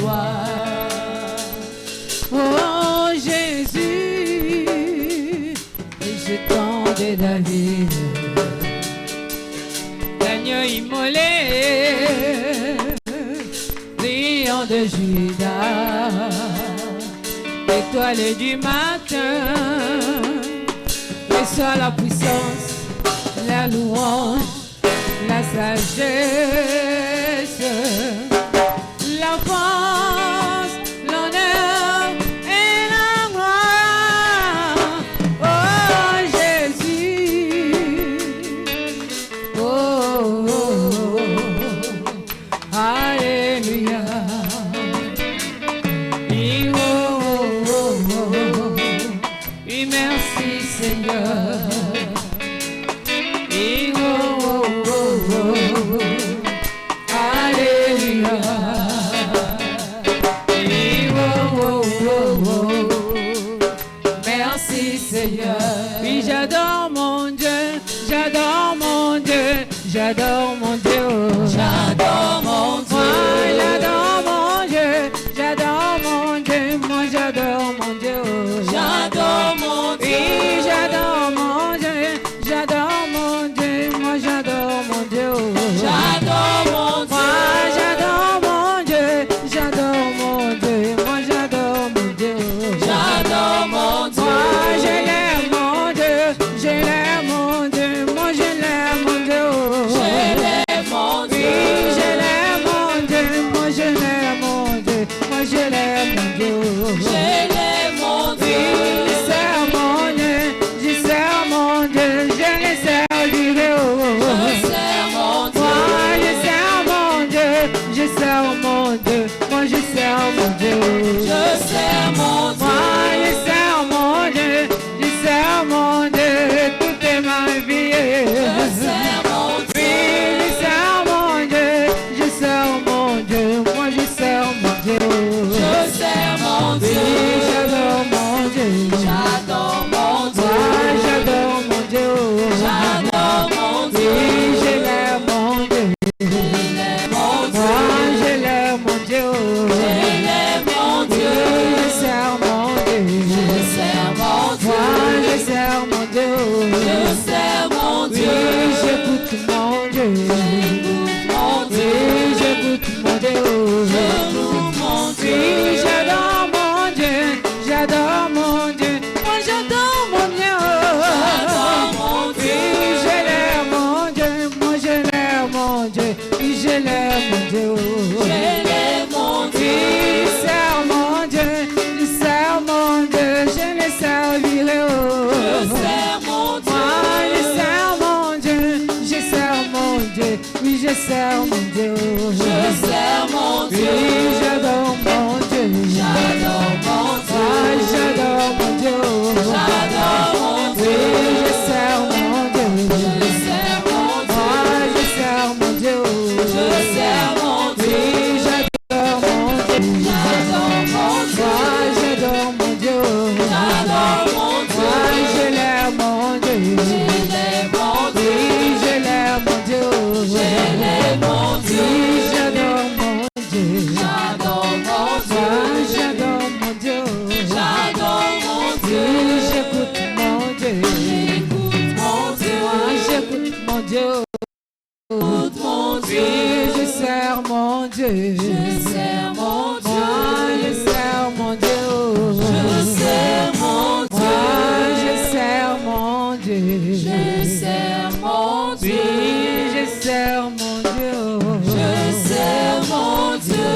toi. Oh Jésus, je tendais David, l'agneau immolé, lion de Judas, étoile du matin, reçois la puissance, la louange, la sagesse, la force, l'honneur et la gloire. Oh Jésus, oh, oh, oh. Alléluia. Et oh, oh, oh, oh. Et merci Seigneur. Et oh, oh, oh, oh. Alléluia. Et oh, oh, oh, oh. Merci Seigneur. Oui, j'adore mon Dieu, j'adore mon Dieu, j'adore mon Dieu. J'adore mon Dieu. Moi, j'adore mon Dieu, j'adore mon Dieu, moi j'adore mon Dieu. J'adore mon Dieu. Oui, j'adore mon Dieu, j'adore mon Dieu, moi j'adore mon Dieu. J'adore mon Dieu. Moi j'adore mon Dieu, j'adore mon Dieu, moi j'adore mon Dieu. J'adore mon Dieu. Moi je l'aime mon Dieu, je l'aime mon Dieu, moi je l'aime mon Dieu. Je l'aime mon Dieu. Oui, je l'aime mon Dieu, moi je l'aime mon Dieu, moi je l'aime mon Dieu. Je l'aime mon Dieu. Oui, je sers mon Dieu, je sers mon Dieu, je le servirai. Je sers mon Dieu. Moi je sers mon Dieu, je sers mon Dieu, moi je sers mon Dieu. Je sers mon Dieu. Moi je sers mon Dieu, je sers mon Dieu, toute ma vie. Je sers mon Dieu. Oui, je sers mon Dieu, je sers mon Dieu, moi je sers mon Dieu. Je sers mon Dieu. Oui, j'adore mon Dieu. J'adore mon Dieu. Moi j'adore mon Dieu. J'adore mon Dieu. Oui, je l'aime mon Dieu. Je l'aime mon Dieu. Moi je l'aime mon Dieu. Je l'aime mon Dieu. Je sers mon Dieu. Je sers mon Dieu. Moi je sers mon Dieu. Je sers mon Dieu. Oui, j'écoute mon Dieu. J'écoute mon Dieu. Oui, j'écoute mon Dieu. Je loue mon Dieu. Oui, j'adore mon Dieu. J'adore mon Dieu. Moi j'adore mon Dieu. J'adore mon Dieu. Oui, je l'aime mon Dieu. Moi je l'aime mon Dieu. Oui, je l'aime mon Dieu. Je l'aime mon Dieu. Oui, je sers mon Dieu. Je sers mon Dieu. Je le servirai. Je sers mon Dieu. Moi je sers mon Dieu. Je sers mon Dieu. Oui, je sers mon Dieu. Je sers mon Dieu. Oui, j'adore mon Dieu. J'adore mon Dieu. Moi j'adore mon Dieu. J'adore mon Dieu. Oui, je sers mon Dieu. Je sers mon Dieu. Moi je sers mon Dieu. Je sers mon Dieu. Oui, j'adore mon Dieu. J'adore mon Dieu. Moi j'adore mon Dieu. J'adore mon Dieu. Moi je l'aime mon Dieu. Je l'aime mon Dieu. Oui, je l'aime mon Dieu. Je l'aime mon Dieu. Oui, j'adore mon Dieu. J'adore mon Dieu. Moi j'adore mon Dieu. J'adore mon Dieu. Oui, j'écoute mon Dieu. J'écoute mon Dieu. Moi j'écoute mon Dieu. J'écoute mon Dieu. Oui, je sers mon Dieu. Je sers mon Dieu. Moi je sers mon Dieu. Je sers mon Dieu. Moi je sers mon Dieu. Je sers mon Dieu. Oui, je sers mon Dieu. Je sers mon Dieu.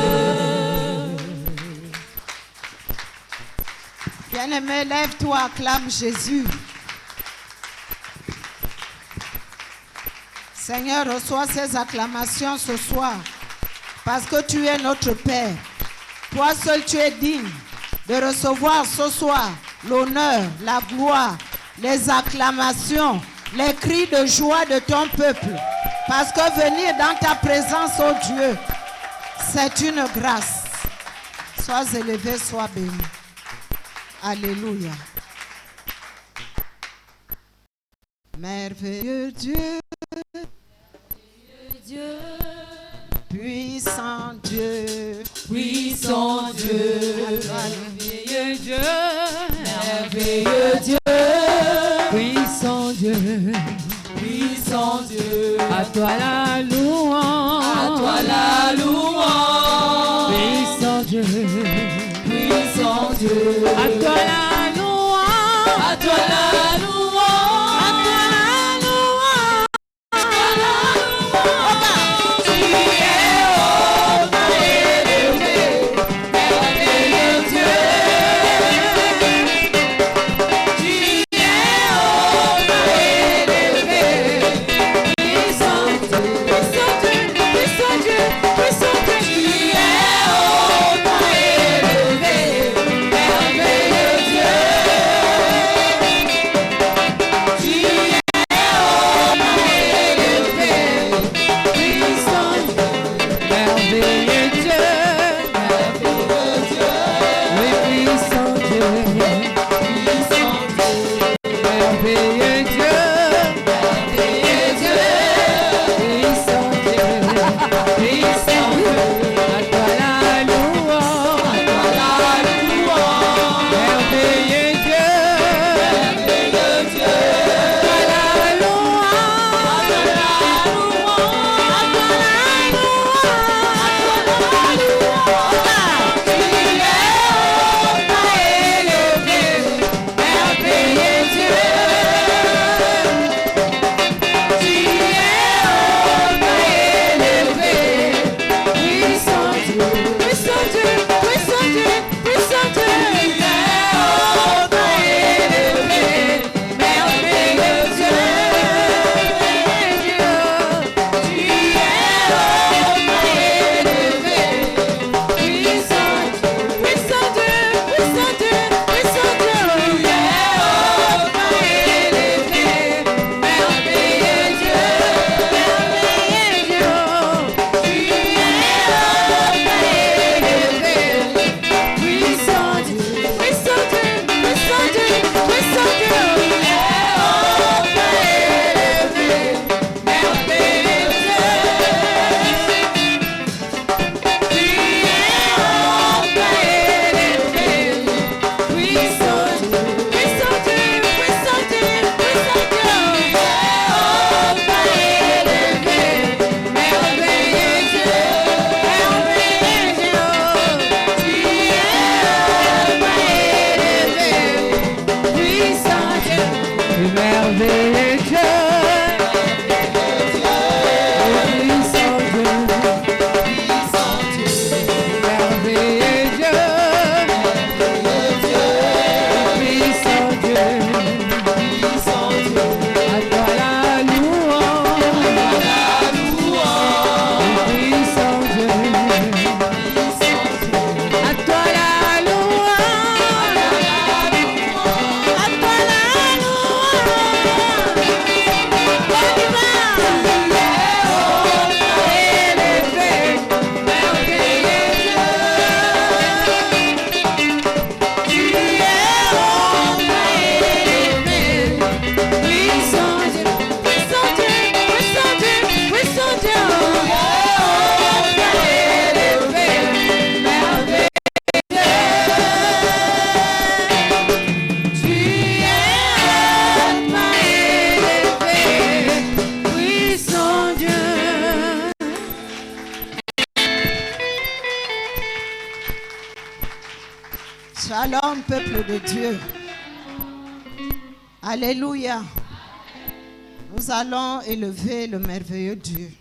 Bien-aimé, lève-toi, acclame Jésus. Seigneur, reçois ces acclamations ce soir, parce que tu es notre Père. Toi seul tu es digne de recevoir ce soir l'honneur, la gloire, les acclamations, les cris de joie de ton peuple. Parce que venir dans ta présence, oh Dieu, c'est une grâce. Sois élevé, sois béni. Alléluia. Merveilleux Dieu, puissant Dieu, Puissant Dieu, merveilleux Dieu, merveilleux Dieu, puissant Dieu, puissant Dieu, à toi la louange, à toi la louange, puissant Dieu, puissant Dieu, à toi la louange, à toi la louange. Shalom, peuple de Dieu. Alléluia. Nous allons élever le merveilleux Dieu.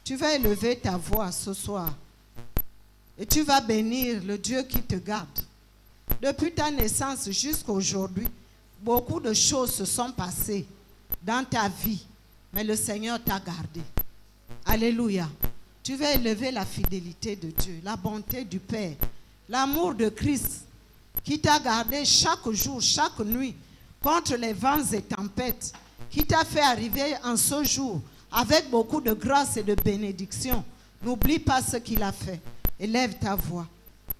Tu vas élever ta voix ce soir. Et tu vas bénir le Dieu qui te garde. Depuis ta naissance jusqu'à aujourd'hui, beaucoup de choses se sont passées dans ta vie. Mais le Seigneur t'a gardé. Alléluia. Tu vas élever la fidélité de Dieu, la bonté du Père, l'amour de Christ qui t'a gardé chaque jour, chaque nuit contre les vents et tempêtes, qui t'a fait arriver en ce jour avec beaucoup de grâce et de bénédiction. N'oublie pas ce qu'il a fait. Élève ta voix.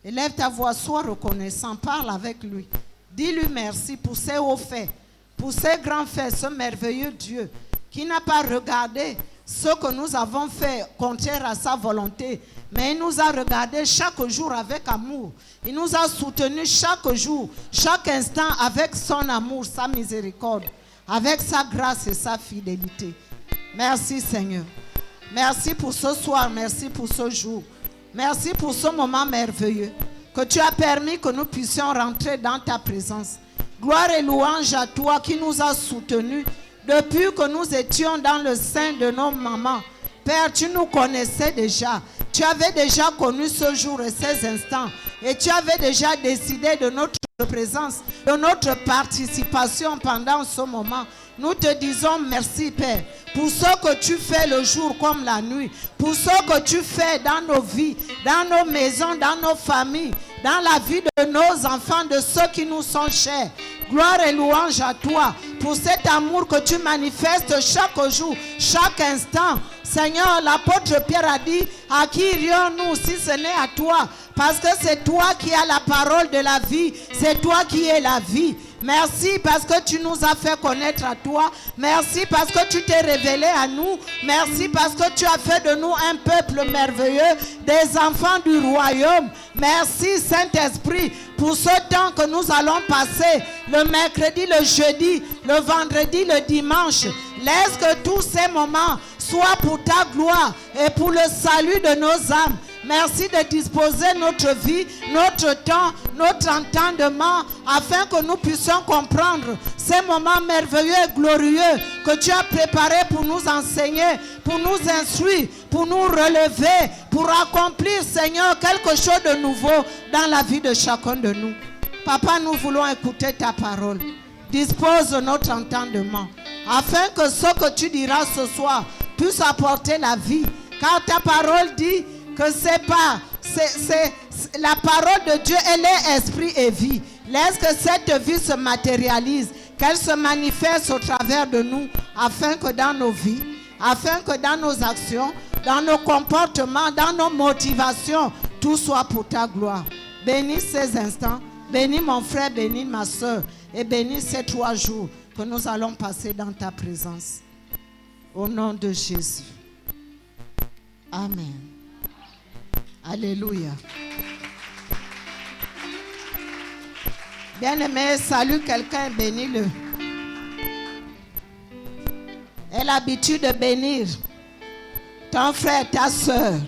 Élève ta voix, sois reconnaissant, parle avec lui. Dis-lui merci pour ses hauts faits, pour ses grands faits, ce merveilleux Dieu qui n'a pas regardé ce que nous avons fait contraire à sa volonté. Mais il nous a regardé chaque jour avec amour. Il nous a soutenus chaque jour, chaque instant avec son amour, sa miséricorde, avec sa grâce et sa fidélité. Merci Seigneur. Merci pour ce soir, merci pour ce jour. Merci pour ce moment merveilleux que tu as permis que nous puissions rentrer dans ta présence. Gloire et louange à toi qui nous as soutenus depuis que nous étions dans le sein de nos mamans. Père, tu nous connaissais déjà. Tu avais déjà connu ce jour et ces instants. Et tu avais déjà décidé de notre présence, de notre participation pendant ce moment. Nous te disons merci, Père, pour ce que tu fais le jour comme la nuit, pour ce que tu fais dans nos vies, dans nos maisons, dans nos familles, dans la vie de nos enfants, de ceux qui nous sont chers. Gloire et louange à toi pour cet amour que tu manifestes chaque jour, chaque instant. Seigneur, l'apôtre Pierre a dit, à qui irions-nous si ce n'est à toi? Parce que c'est toi qui as la parole de la vie, c'est toi qui es la vie. Merci parce que tu nous as fait connaître à toi. Merci parce que tu t'es révélé à nous. Merci parce que tu as fait de nous un peuple merveilleux, des enfants du royaume. Merci Saint-Esprit pour ce temps que nous allons passer, le mercredi, le jeudi, le vendredi, le dimanche. Laisse que tous ces moments soient pour ta gloire et pour le salut de nos âmes. Merci de disposer notre vie, notre temps, notre entendement, afin que nous puissions comprendre ces moments merveilleux et glorieux que tu as préparés pour nous enseigner, pour nous instruire, pour nous relever, pour accomplir, Seigneur, quelque chose de nouveau dans la vie de chacun de nous. Papa, nous voulons écouter ta parole. Dispose notre entendement, afin que ce que tu diras ce soir puisse apporter la vie. Car ta parole dit que la parole de Dieu, elle est esprit et vie. Laisse que cette vie se matérialise, qu'elle se manifeste au travers de nous, afin que dans nos vies, afin que dans nos actions, dans nos comportements, dans nos motivations, tout soit pour ta gloire. Bénis ces instants, bénis mon frère, bénis ma soeur, et bénis ces 3 jours que nous allons passer dans ta présence. Au nom de Jésus. Amen. Alléluia. Bien-aimé, salue quelqu'un et bénis-le. Aie l'habitude de bénir ton frère, ta soeur.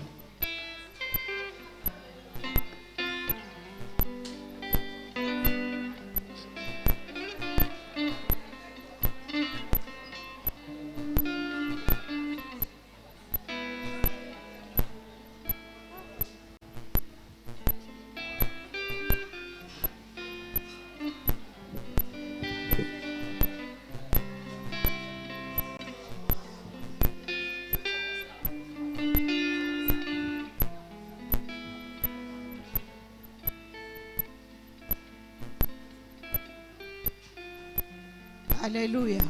Alléluia.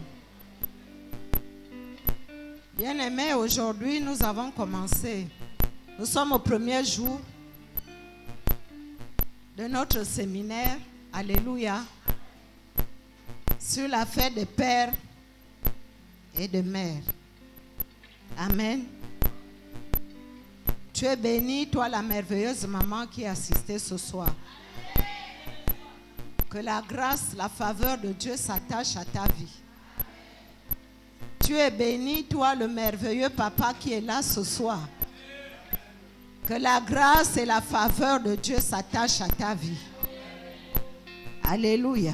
Bien-aimés, aujourd'hui, nous avons commencé. Nous sommes au premier jour de notre séminaire. Alléluia. Sur la fête des pères et des mères. Amen. Tu es bénie, toi la merveilleuse maman qui est assistée ce soir. Que la grâce, la faveur de Dieu s'attache à ta vie. Tu es béni, toi le merveilleux papa qui est là ce soir. Que la grâce et la faveur de Dieu s'attachent à ta vie. Alléluia.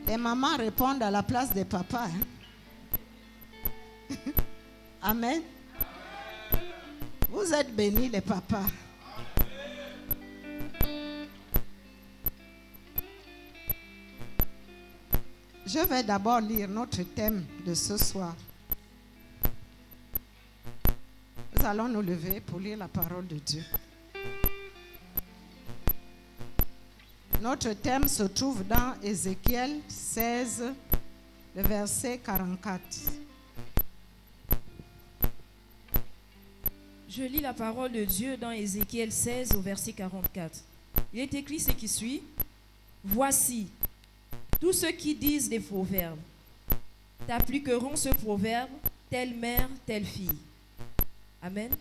Les mamans répondent à la place des papas. Hein? Amen. Vous êtes bénis les papas. Je vais d'abord lire notre thème de ce soir. Nous allons nous lever pour lire la parole de Dieu. Notre thème se trouve dans Ézéchiel 16, le verset 44. Je lis la parole de Dieu dans Ézéchiel 16 au verset 44. Il est écrit ce qui suit. Voici, tous ceux qui disent des proverbes t'appliqueront ce proverbe telle mère, telle fille. Amen.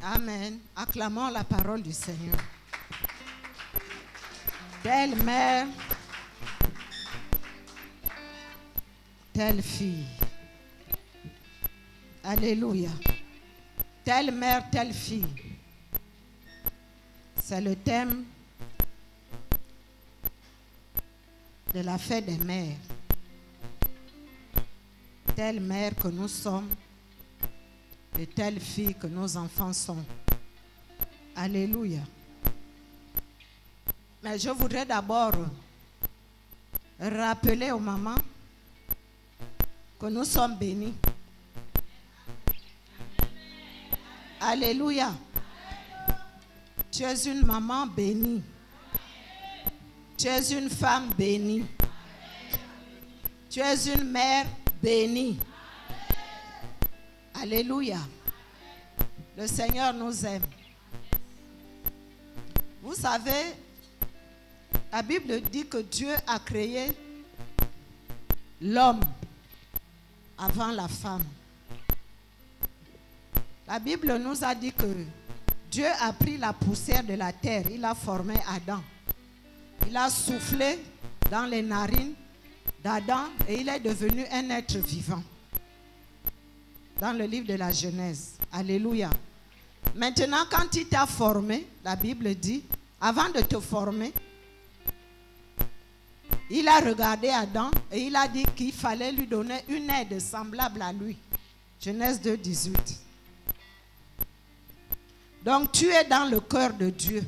Amen. Acclamons la parole du Seigneur. Telle mère, telle fille. Alléluia. Telle mère, telle fille. C'est le thème de la fête des mères. Telle mère que nous sommes et telle fille que nos enfants sont. Alléluia. Mais je voudrais d'abord rappeler aux mamans que nous sommes bénis. Alléluia. Tu es une maman bénie. Tu es une femme bénie. Tu es une mère bénie. Alléluia. Le Seigneur nous aime. Vous savez, la Bible dit que Dieu a créé l'homme avant la femme. La Bible nous a dit que Dieu a pris la poussière de la terre, il a formé Adam. Il a soufflé dans les narines d'Adam et il est devenu un être vivant. Dans le livre de la Genèse. Alléluia. Maintenant, quand il t'a formé, la Bible dit, avant de te former, il a regardé Adam et il a dit qu'il fallait lui donner une aide semblable à lui. Genèse 2, 18. Donc tu es dans le cœur de Dieu.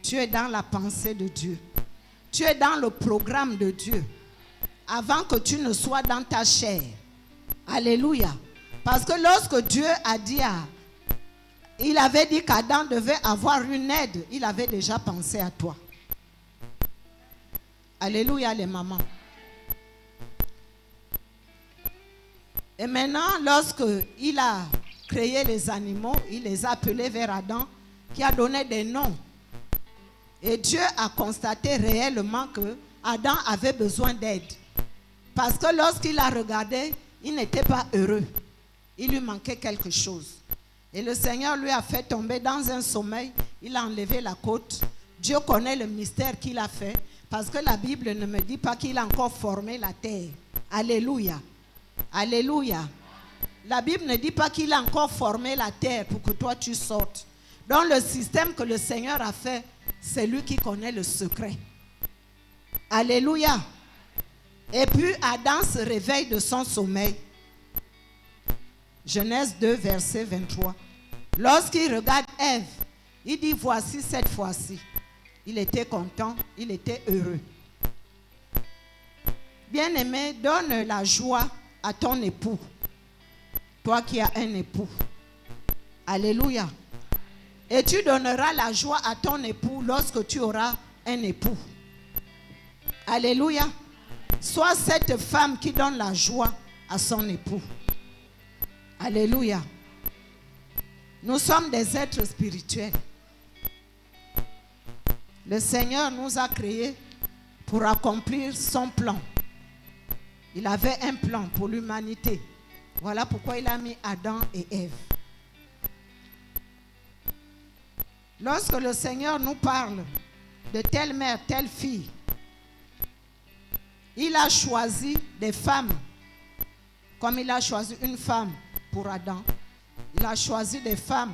Tu es dans la pensée de Dieu. Tu es dans le programme de Dieu. Avant que tu ne sois dans ta chair. Alléluia. Parce que lorsque Dieu a dit il avait dit qu'Adam devait avoir une aide, il avait déjà pensé à toi. Alléluia les mamans. Et maintenant, lorsque il a créé les animaux, il les a appelés vers Adam, qui a donné des noms. Et Dieu a constaté réellement que Adam avait besoin d'aide. Parce que lorsqu'il a regardé, il n'était pas heureux. Il lui manquait quelque chose. Et le Seigneur lui a fait tomber dans un sommeil. Il a enlevé la côte. Dieu connaît le mystère qu'il a fait. Parce que la Bible ne me dit pas qu'il a encore formé la terre. Alléluia. Alléluia. La Bible ne dit pas qu'il a encore formé la terre pour que toi tu sortes. Donc le système que le Seigneur a fait, c'est lui qui connaît le secret. Alléluia. Et puis Adam se réveille de son sommeil. Genèse 2, verset 23. Lorsqu'il regarde Ève, il dit voici cette fois-ci. Il était content, il était heureux. Bien-aimé, donne la joie à ton époux. Toi qui as un époux. Alléluia. Et tu donneras la joie à ton époux lorsque tu auras un époux. Alléluia. Sois cette femme qui donne la joie à son époux. Alléluia. Nous sommes des êtres spirituels. Le Seigneur nous a créés pour accomplir son plan. Il avait un plan pour l'humanité. Voilà pourquoi il a mis Adam et Ève. Lorsque le Seigneur nous parle de telle mère, telle fille, il a choisi des femmes, comme il a choisi une femme pour Adam. Il a choisi des femmes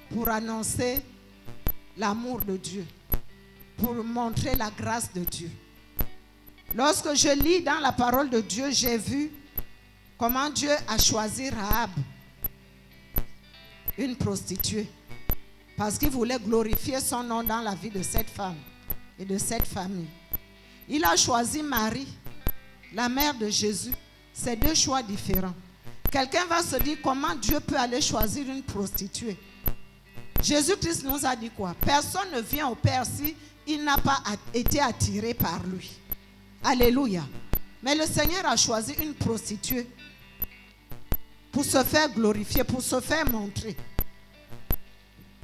pour annoncer l'amour de Dieu, pour montrer la grâce de Dieu. Lorsque je lis dans la parole de Dieu, j'ai vu comment Dieu a choisi Rahab, une prostituée, parce qu'il voulait glorifier son nom dans la vie de cette femme et de cette famille. Il a choisi Marie, la mère de Jésus. C'est deux choix différents. Quelqu'un va se dire comment Dieu peut aller choisir une prostituée. Jésus-Christ nous a dit quoi? Personne ne vient au Père si il n'a pas été attiré par lui. Alléluia. Mais le Seigneur a choisi une prostituée pour se faire glorifier, pour se faire montrer.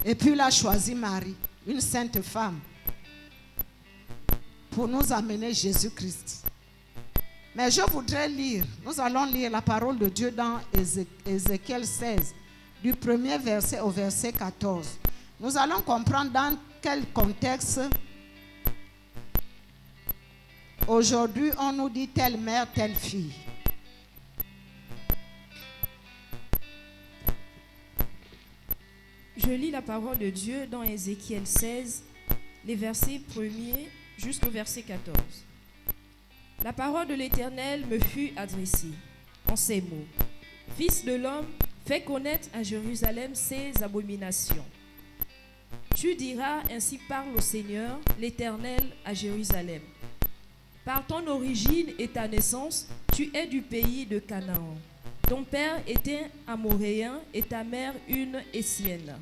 Et puis il a choisi Marie, une sainte femme, pour nous amener Jésus-Christ. Mais je voudrais lire, nous allons lire la parole de Dieu dans Ézéchiel 16, du premier verset au verset 14. Nous allons comprendre dans quel contexte aujourd'hui on nous dit telle mère, telle fille. Je lis la parole de Dieu dans Ézéchiel 16, les versets 1er jusqu'au verset 14. La parole de l'Éternel me fut adressée en ces mots. Fils de l'homme, fais connaître à Jérusalem ses abominations. Tu diras, ainsi parle au Seigneur, l'Éternel à Jérusalem. Par ton origine et ta naissance, tu es du pays de Canaan. Ton père était amoréen et ta mère une Hétienne.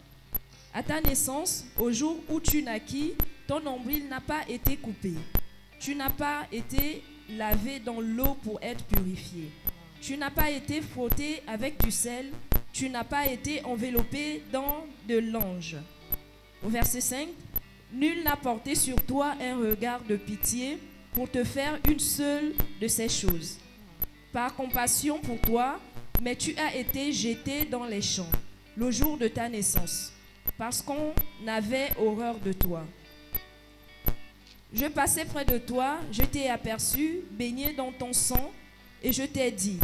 À ta naissance, au jour où tu naquis, ton nombril n'a pas été coupé. Tu n'as pas été lavé dans l'eau pour être purifié. Tu n'as pas été frotté avec du sel. Tu n'as pas été enveloppé dans de l'ange. Au verset 5, nul n'a porté sur toi un regard de pitié pour te faire une seule de ces choses. Par compassion pour toi, mais tu as été jeté dans les champs le jour de ta naissance, parce qu'on avait horreur de toi. Je passais près de toi, je t'ai aperçu, baigné dans ton sang, et je t'ai dit,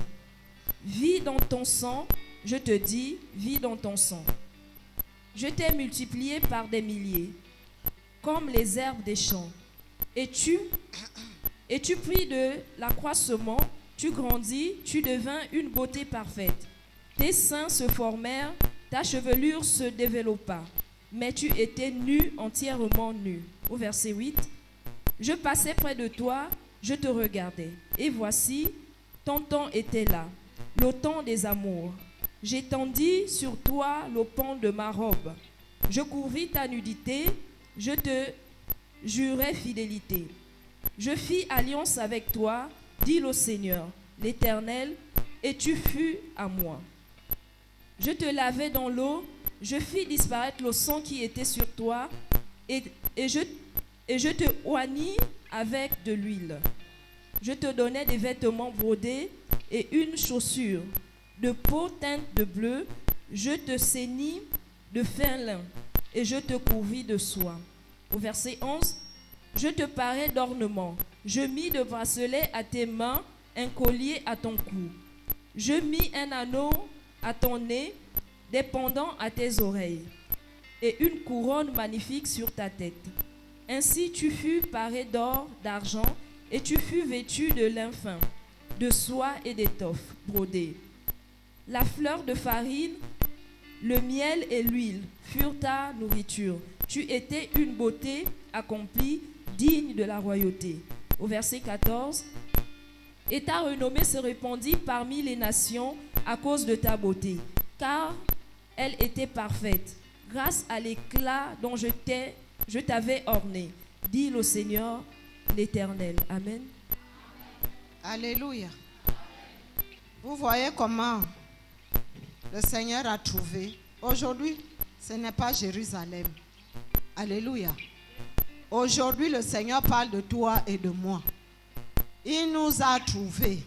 vis dans ton sang, je te dis, vis dans ton sang. Je t'ai multiplié par des milliers, comme les herbes des champs. Et tu pris de l'accroissement, tu grandis, tu devins une beauté parfaite. Tes seins se formèrent, ta chevelure se développa, mais tu étais nu, entièrement nu. Au verset 8, je passais près de toi, je te regardais, et voici, ton temps était là, le temps des amours. J'étendis sur toi le pan de ma robe. Je couvris ta nudité, je te jurai fidélité. Je fis alliance avec toi, dit le Seigneur, l'Éternel, et tu fus à moi. Je te lavai dans l'eau, je fis disparaître le sang qui était sur toi, et je te oignis avec de l'huile. Je te donnai des vêtements brodés et une chaussure de peau teinte de bleu. Je te ceignis de fin lin et je te couvris de soie. Au verset 11, je te parai d'ornements. Je mis de bracelets à tes mains, un collier à ton cou. Je mis un anneau à ton nez, des pendants à tes oreilles, et une couronne magnifique sur ta tête. Ainsi tu fus paré d'or, d'argent, et tu fus vêtu de lin fin, de soie et d'étoffe brodée. La fleur de farine, le miel et l'huile furent ta nourriture. Tu étais une beauté accomplie, digne de la royauté. Au verset 14, et ta renommée se répandit parmi les nations à cause de ta beauté, car elle était parfaite, grâce à l'éclat dont je t'avais orné, dit le Seigneur l'Éternel. Amen. Alléluia. Vous voyez comment le Seigneur a trouvé. Aujourd'hui, ce n'est pas Jérusalem. Alléluia. Aujourd'hui, le Seigneur parle de toi et de moi. Il nous a trouvés.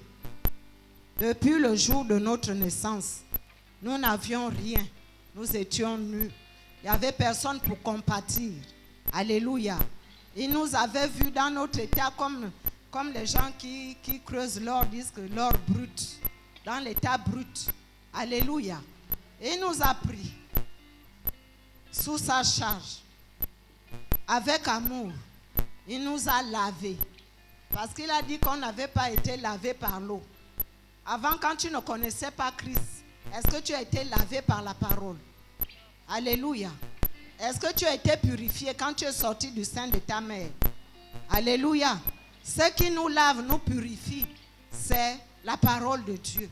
Depuis le jour de notre naissance, nous n'avions rien. Nous étions nus. Il n'y avait personne pour compatir. Alléluia. Il nous avait vus dans notre état comme les gens qui creusent l'or, disent que l'or brut. Dans l'état brut. Alléluia. Il nous a pris sous sa charge. Avec amour. Il nous a lavés. Parce qu'il a dit qu'on n'avait pas été lavé par l'eau. Avant, quand tu ne connaissais pas Christ, est-ce que tu as été lavé par la parole? Alléluia. Est-ce que tu as été purifié quand tu es sorti du sein de ta mère? Alléluia. Ce qui nous lave, nous purifie, c'est la parole de Dieu.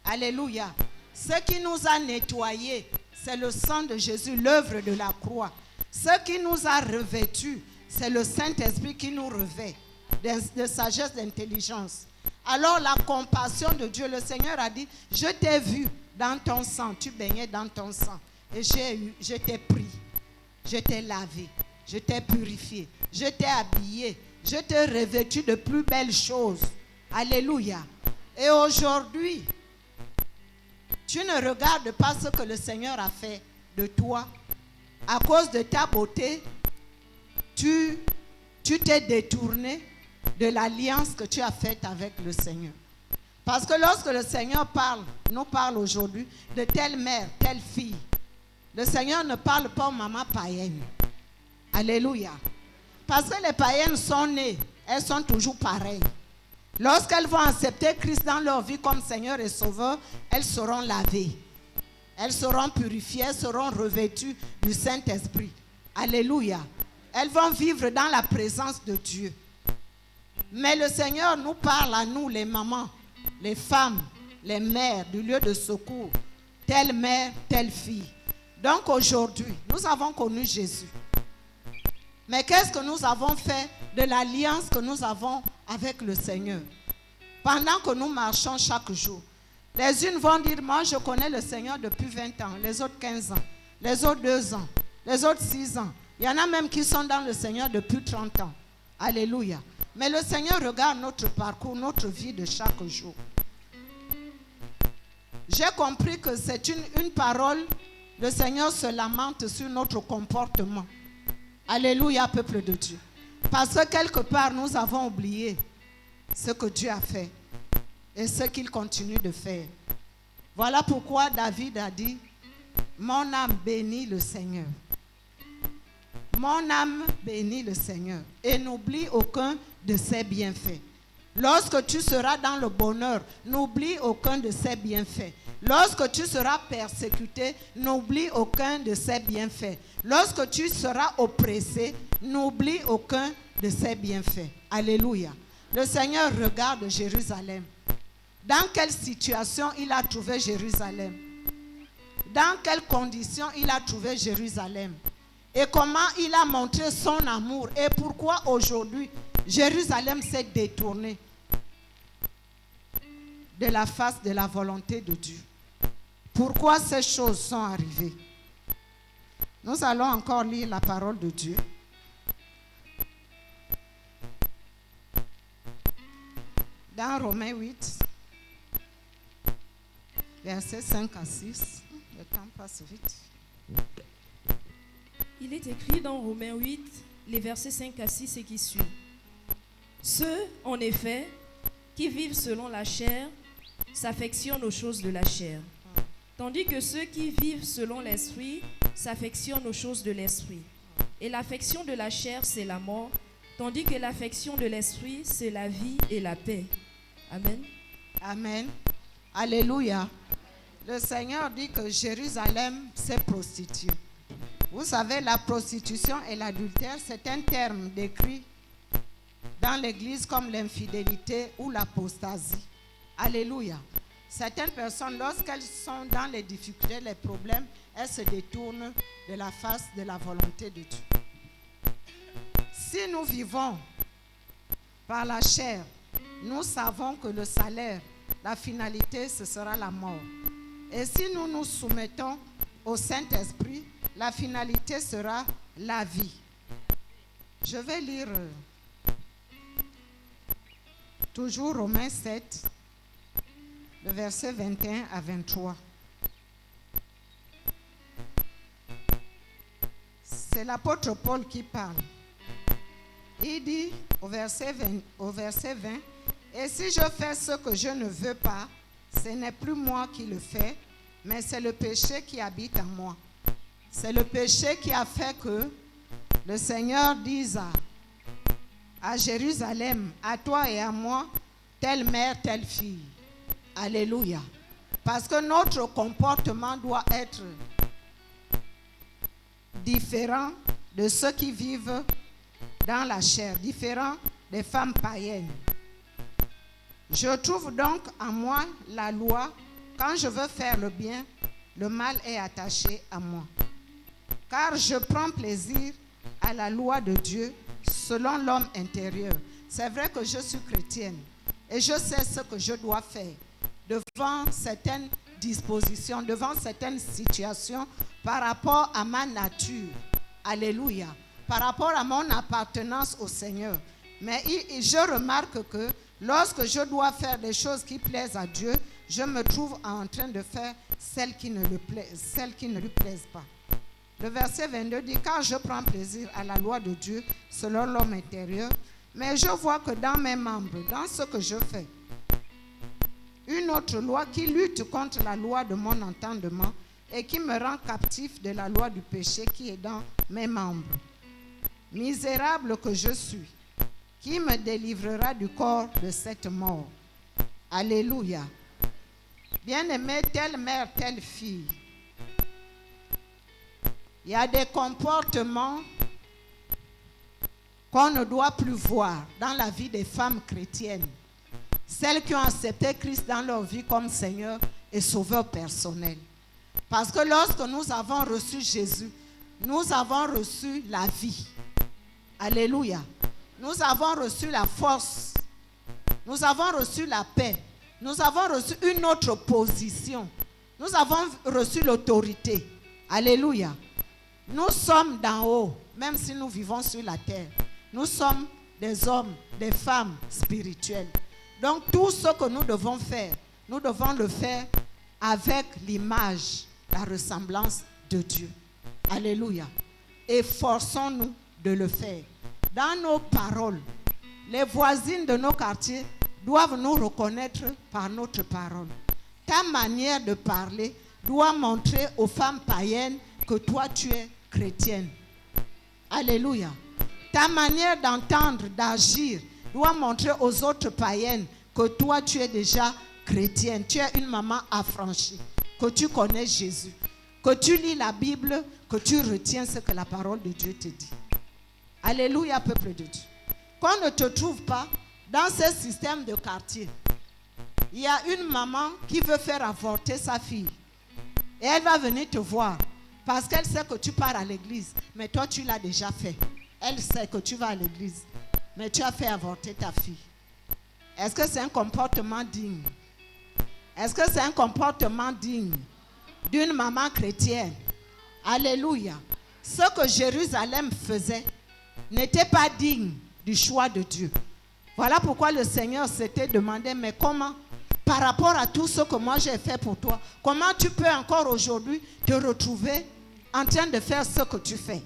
Alléluia. Ce qui nous a nettoyés, c'est le sang de Jésus, l'œuvre de la croix. Ce qui nous a revêtus, c'est le Saint-Esprit qui nous revêt de sagesse, d'intelligence. Alors la compassion de Dieu, le Seigneur a dit, je t'ai vu dans ton sang, tu baignais dans ton sang. Et je t'ai pris, je t'ai lavé, je t'ai purifié, je t'ai habillé, je t'ai revêtu de plus belles choses. Alléluia. Et aujourd'hui, tu ne regardes pas ce que le Seigneur a fait de toi. À cause de ta beauté, tu t'es détourné de l'alliance que tu as faite avec le Seigneur. Parce que lorsque le Seigneur nous parle aujourd'hui de telle mère, telle fille, le Seigneur ne parle pas aux mamans païennes. Alléluia. Parce que les païennes sont nées, elles sont toujours pareilles. Lorsqu'elles vont accepter Christ dans leur vie comme Seigneur et Sauveur, elles seront lavées. Elles seront purifiées, elles seront revêtues du Saint-Esprit. Alléluia. Elles vont vivre dans la présence de Dieu. Mais le Seigneur nous parle à nous, les mamans, les femmes, les mères du lieu de secours. Telle mère, telle fille. Donc aujourd'hui, nous avons connu Jésus. Mais qu'est-ce que nous avons fait de l'alliance que nous avons avec le Seigneur? Pendant que nous marchons chaque jour, les unes vont dire, moi je connais le Seigneur depuis 20 ans, les autres 15 ans, les autres 2 ans, les autres 6 ans. Il y en a même qui sont dans le Seigneur depuis 30 ans. Alléluia. Mais le Seigneur regarde notre parcours, notre vie de chaque jour. J'ai compris que c'est une parole, le Seigneur se lamente sur notre comportement. Alléluia, peuple de Dieu. Parce que quelque part, nous avons oublié ce que Dieu a fait et ce qu'il continue de faire. Voilà pourquoi David a dit, mon âme bénit le Seigneur. Mon âme bénit le Seigneur et n'oublie aucun de ses bienfaits. Lorsque tu seras dans le bonheur, n'oublie aucun de ses bienfaits. Lorsque tu seras persécuté, n'oublie aucun de ses bienfaits. Lorsque tu seras oppressé, n'oublie aucun de ses bienfaits. Alléluia. Le Seigneur regarde Jérusalem. Dans quelle situation il a trouvé Jérusalem? Dans quelles conditions il a trouvé Jérusalem? Et comment il a montré son amour? Et pourquoi aujourd'hui Jérusalem s'est détournée de la face de la volonté de Dieu? Pourquoi ces choses sont arrivées? Nous allons encore lire la parole de Dieu. Dans Romains 8, versets 5 à 6. Le temps passe vite. Il est écrit dans Romains 8, les versets 5 à 6 et qui suivent. Ceux, en effet, qui vivent selon la chair, s'affectionnent aux choses de la chair. Tandis que ceux qui vivent selon l'esprit s'affectionnent aux choses de l'esprit. Et l'affection de la chair, c'est la mort, tandis que l'affection de l'esprit, c'est la vie et la paix. Amen. Amen. Alléluia. Le Seigneur dit que Jérusalem s'est prostituée. Vous savez, la prostitution et l'adultère, c'est un terme décrit dans l'Église comme l'infidélité ou l'apostasie. Alléluia. Certaines personnes, lorsqu'elles sont dans les difficultés, les problèmes, elles se détournent de la face de la volonté de Dieu. Si nous vivons par la chair, nous savons que le salaire, la finalité, ce sera la mort. Et si nous nous soumettons au Saint-Esprit, la finalité sera la vie. Je vais lire toujours Romains 7, le verset 21 à 23. C'est l'apôtre Paul qui parle. Il dit au verset 20, et si je fais ce que je ne veux pas, ce n'est plus moi qui le fais, mais c'est le péché qui habite en moi. C'est le péché qui a fait que le Seigneur dise à Jérusalem, à toi et à moi, telle mère, telle fille. Alléluia. Parce que notre comportement doit être différent de ceux qui vivent dans la chair, différent des femmes païennes. Je trouve donc en moi la loi. Quand je veux faire le bien, le mal est attaché à moi. Car je prends plaisir à la loi de Dieu selon l'homme intérieur. C'est vrai que je suis chrétienne et je sais ce que je dois faire devant certaines dispositions, devant certaines situations par rapport à ma nature. Alléluia. Par rapport à mon appartenance au Seigneur. Mais je remarque que Lorsque je dois faire des choses qui plaisent à Dieu, je me trouve en train de faire celles qui ne lui plaisent pas. Le verset 22 dit, car je prends plaisir à la loi de Dieu selon l'homme intérieur, mais je vois que dans mes membres, dans ce que je fais, une autre loi qui lutte contre la loi de mon entendement et qui me rend captif de la loi du péché qui est dans mes membres. Misérable que je suis, qui me délivrera du corps de cette mort? Alléluia. Bien-aimé, telle mère, telle fille. Il y a des comportements qu'on ne doit plus voir dans la vie des femmes chrétiennes. Celles qui ont accepté Christ dans leur vie comme Seigneur et Sauveur personnel. Parce que lorsque nous avons reçu Jésus, nous avons reçu la vie. Alléluia. Nous avons reçu la force. Nous avons reçu la paix. Nous avons reçu une autre position. Nous avons reçu l'autorité. Alléluia. Nous sommes d'en haut, même si nous vivons sur la terre. Nous sommes des hommes, des femmes spirituelles. Donc tout ce que nous devons faire, nous devons le faire avec l'image, la ressemblance de Dieu. Alléluia. Efforçons-nous de le faire. Dans nos paroles, les voisines de nos quartiers doivent nous reconnaître par notre parole. Ta manière de parler doit montrer aux femmes païennes que toi tu es chrétienne. Alléluia. Ta manière d'entendre, d'agir doit montrer aux autres païennes que toi tu es déjà chrétienne. Tu es une maman affranchie, que tu connais Jésus, que tu lis la Bible, que tu retiens ce que la parole de Dieu te dit. Alléluia, peuple de Dieu. Qu'on ne te trouve pas dans ce système de quartier. Il y a une maman qui veut faire avorter sa fille. Et elle va venir te voir parce qu'elle sait que tu pars à l'église. Mais toi, tu l'as déjà fait. Elle sait que tu vas à l'église. Mais tu as fait avorter ta fille. Est-ce que c'est un comportement digne? Est-ce que c'est un comportement digne d'une maman chrétienne? Alléluia. Ce que Jérusalem faisait n'était pas digne du choix de Dieu. Voilà pourquoi le Seigneur s'était demandé, mais comment, par rapport à tout ce que moi j'ai fait pour toi, comment tu peux encore aujourd'hui te retrouver en train de faire ce que tu fais?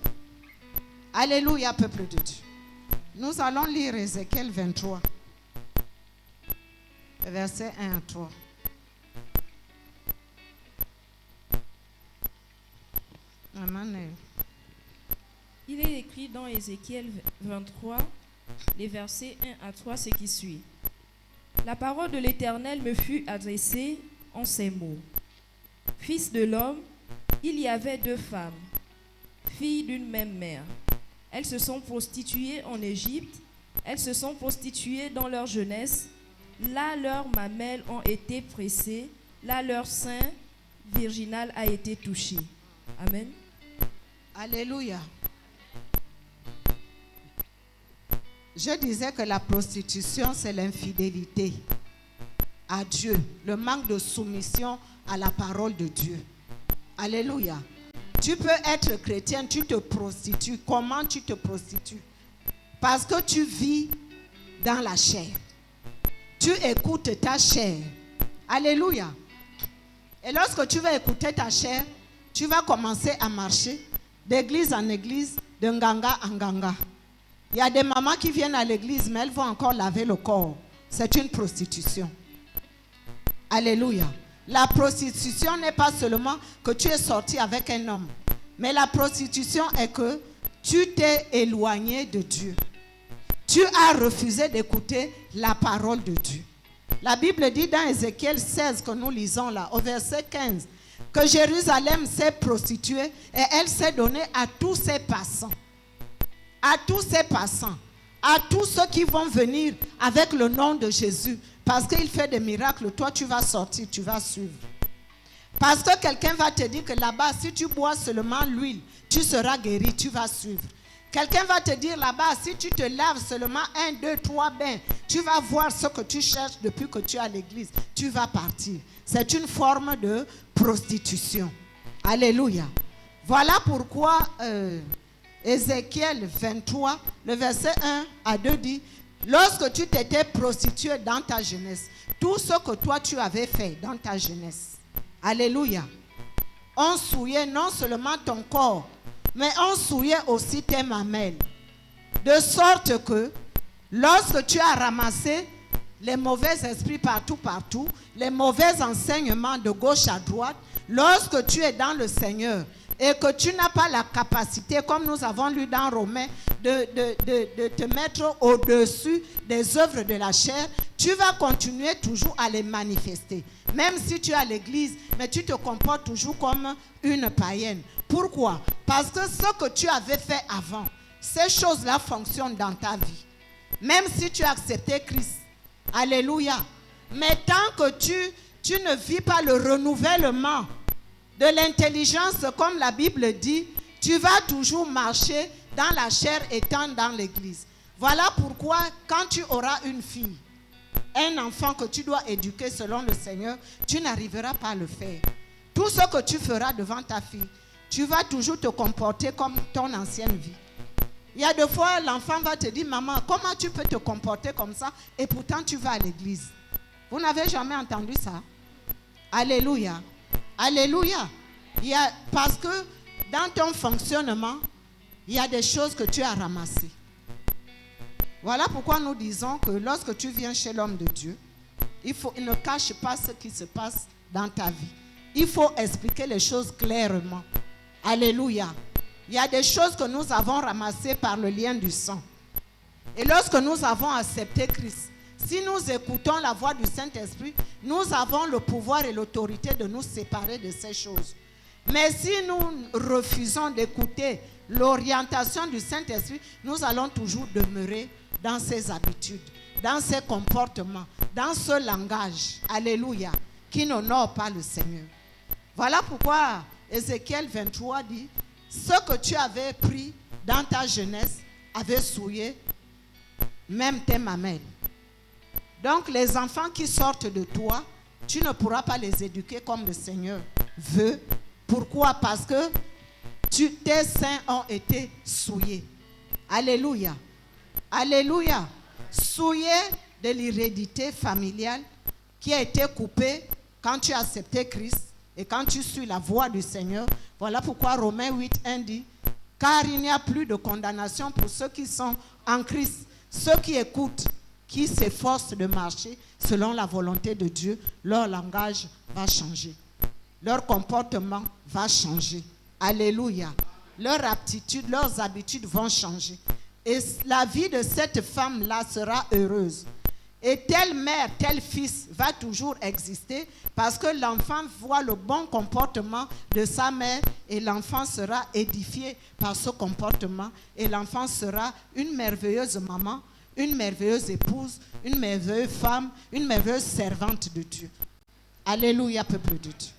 Alléluia, peuple de Dieu. Nous allons lire Ézéchiel 23, versets 1 à 3. Amen. Il est écrit dans Ézéchiel 23, les versets 1 à 3, ce qui suit. La parole de l'Éternel me fut adressée en ces mots. Fils de l'homme, il y avait deux femmes, filles d'une même mère. Elles se sont prostituées en Égypte, elles se sont prostituées dans leur jeunesse. Là, leurs mamelles ont été pressées, là, leur sein virginal a été touché. Amen. Alléluia. Je disais que la prostitution, c'est l'infidélité à Dieu, le manque de soumission à la parole de Dieu. Alléluia. Tu peux être chrétien, tu te prostitues. Comment tu te prostitues? Parce que tu vis dans la chair. Tu écoutes ta chair. Alléluia. Et lorsque tu vas écouter ta chair, tu vas commencer à marcher d'église en église, de nganga en nganga. Il y a des mamans qui viennent à l'église, mais elles vont encore laver le corps. C'est une prostitution. Alléluia. La prostitution n'est pas seulement que tu es sorti avec un homme, mais la prostitution est que tu t'es éloigné de Dieu. Tu as refusé d'écouter la parole de Dieu. La Bible dit dans Ézéchiel 16 que nous lisons là, au verset 15, que Jérusalem s'est prostituée et elle s'est donnée à tous ses passants. À tous ces passants, à tous ceux qui vont venir avec le nom de Jésus, parce qu'il fait des miracles, toi tu vas sortir, tu vas suivre. Parce que quelqu'un va te dire que là-bas, si tu bois seulement l'huile, tu seras guéri, tu vas suivre. Quelqu'un va te dire là-bas, si tu te laves seulement 1, 2, 3 bains, tu vas voir ce que tu cherches depuis que tu es à l'église, tu vas partir. C'est une forme de prostitution. Alléluia. Voilà pourquoi Ézéchiel 23, le verset 1 à 2 dit, lorsque tu t'étais prostituée dans ta jeunesse, tout ce que toi tu avais fait dans ta jeunesse, alléluia, on souillait non seulement ton corps, mais on souillait aussi tes mamelles. De sorte que, lorsque tu as ramassé les mauvais esprits partout, les mauvais enseignements de gauche à droite, lorsque tu es dans le Seigneur et que tu n'as pas la capacité, comme nous avons lu dans Romains, de te mettre au-dessus des œuvres de la chair, tu vas continuer toujours à les manifester. Même si tu es à l'église, mais tu te comportes toujours comme une païenne. Pourquoi? Parce que ce que tu avais fait avant, ces choses-là fonctionnent dans ta vie. Même si tu as accepté Christ. Alléluia. Mais tant que tu ne vis pas le renouvellement de l'intelligence, comme la Bible dit, tu vas toujours marcher dans la chair étant dans l'église. Voilà pourquoi quand tu auras une fille, un enfant que tu dois éduquer selon le Seigneur, tu n'arriveras pas à le faire. Tout ce que tu feras devant ta fille, tu vas toujours te comporter comme ton ancienne vie. Il y a des fois, l'enfant va te dire, maman, comment tu peux te comporter comme ça et pourtant tu vas à l'église? Vous n'avez jamais entendu ça? Alléluia. Alléluia. Parce que dans ton fonctionnement, il y a des choses que tu as ramassées. Voilà pourquoi nous disons que lorsque tu viens chez l'homme de Dieu, il ne cache pas ce qui se passe dans ta vie. Il faut expliquer les choses clairement. Alléluia. Il y a des choses que nous avons ramassées par le lien du sang. Et lorsque nous avons accepté Christ, si nous écoutons la voix du Saint-Esprit, nous avons le pouvoir et l'autorité de nous séparer de ces choses. Mais si nous refusons d'écouter l'orientation du Saint-Esprit, nous allons toujours demeurer dans ces habitudes, dans ces comportements, dans ce langage, alléluia, qui n'honore pas le Seigneur. Voilà pourquoi Ézéchiel 23 dit, ce que tu avais pris dans ta jeunesse avait souillé même tes mamelles. Donc les enfants qui sortent de toi, tu ne pourras pas les éduquer comme le Seigneur veut. Pourquoi? Parce que tes seins ont été souillés. Alléluia. Alléluia. Souillés de l'hérédité familiale qui a été coupée quand tu as accepté Christ et quand tu suis la voix du Seigneur. Voilà pourquoi Romains 8:1 dit, car il n'y a plus de condamnation pour ceux qui sont en Christ, ceux qui écoutent, qui s'efforcent de marcher selon la volonté de Dieu. Leur langage va changer. Leur comportement va changer. Alléluia. Leur aptitude, leurs habitudes vont changer. Et la vie de cette femme-là sera heureuse. Et telle mère, tel fils va toujours exister parce que l'enfant voit le bon comportement de sa mère et l'enfant sera édifié par ce comportement et l'enfant sera une merveilleuse maman, une merveilleuse épouse, une merveilleuse femme, une merveilleuse servante de Dieu. Alléluia, peuple de Dieu.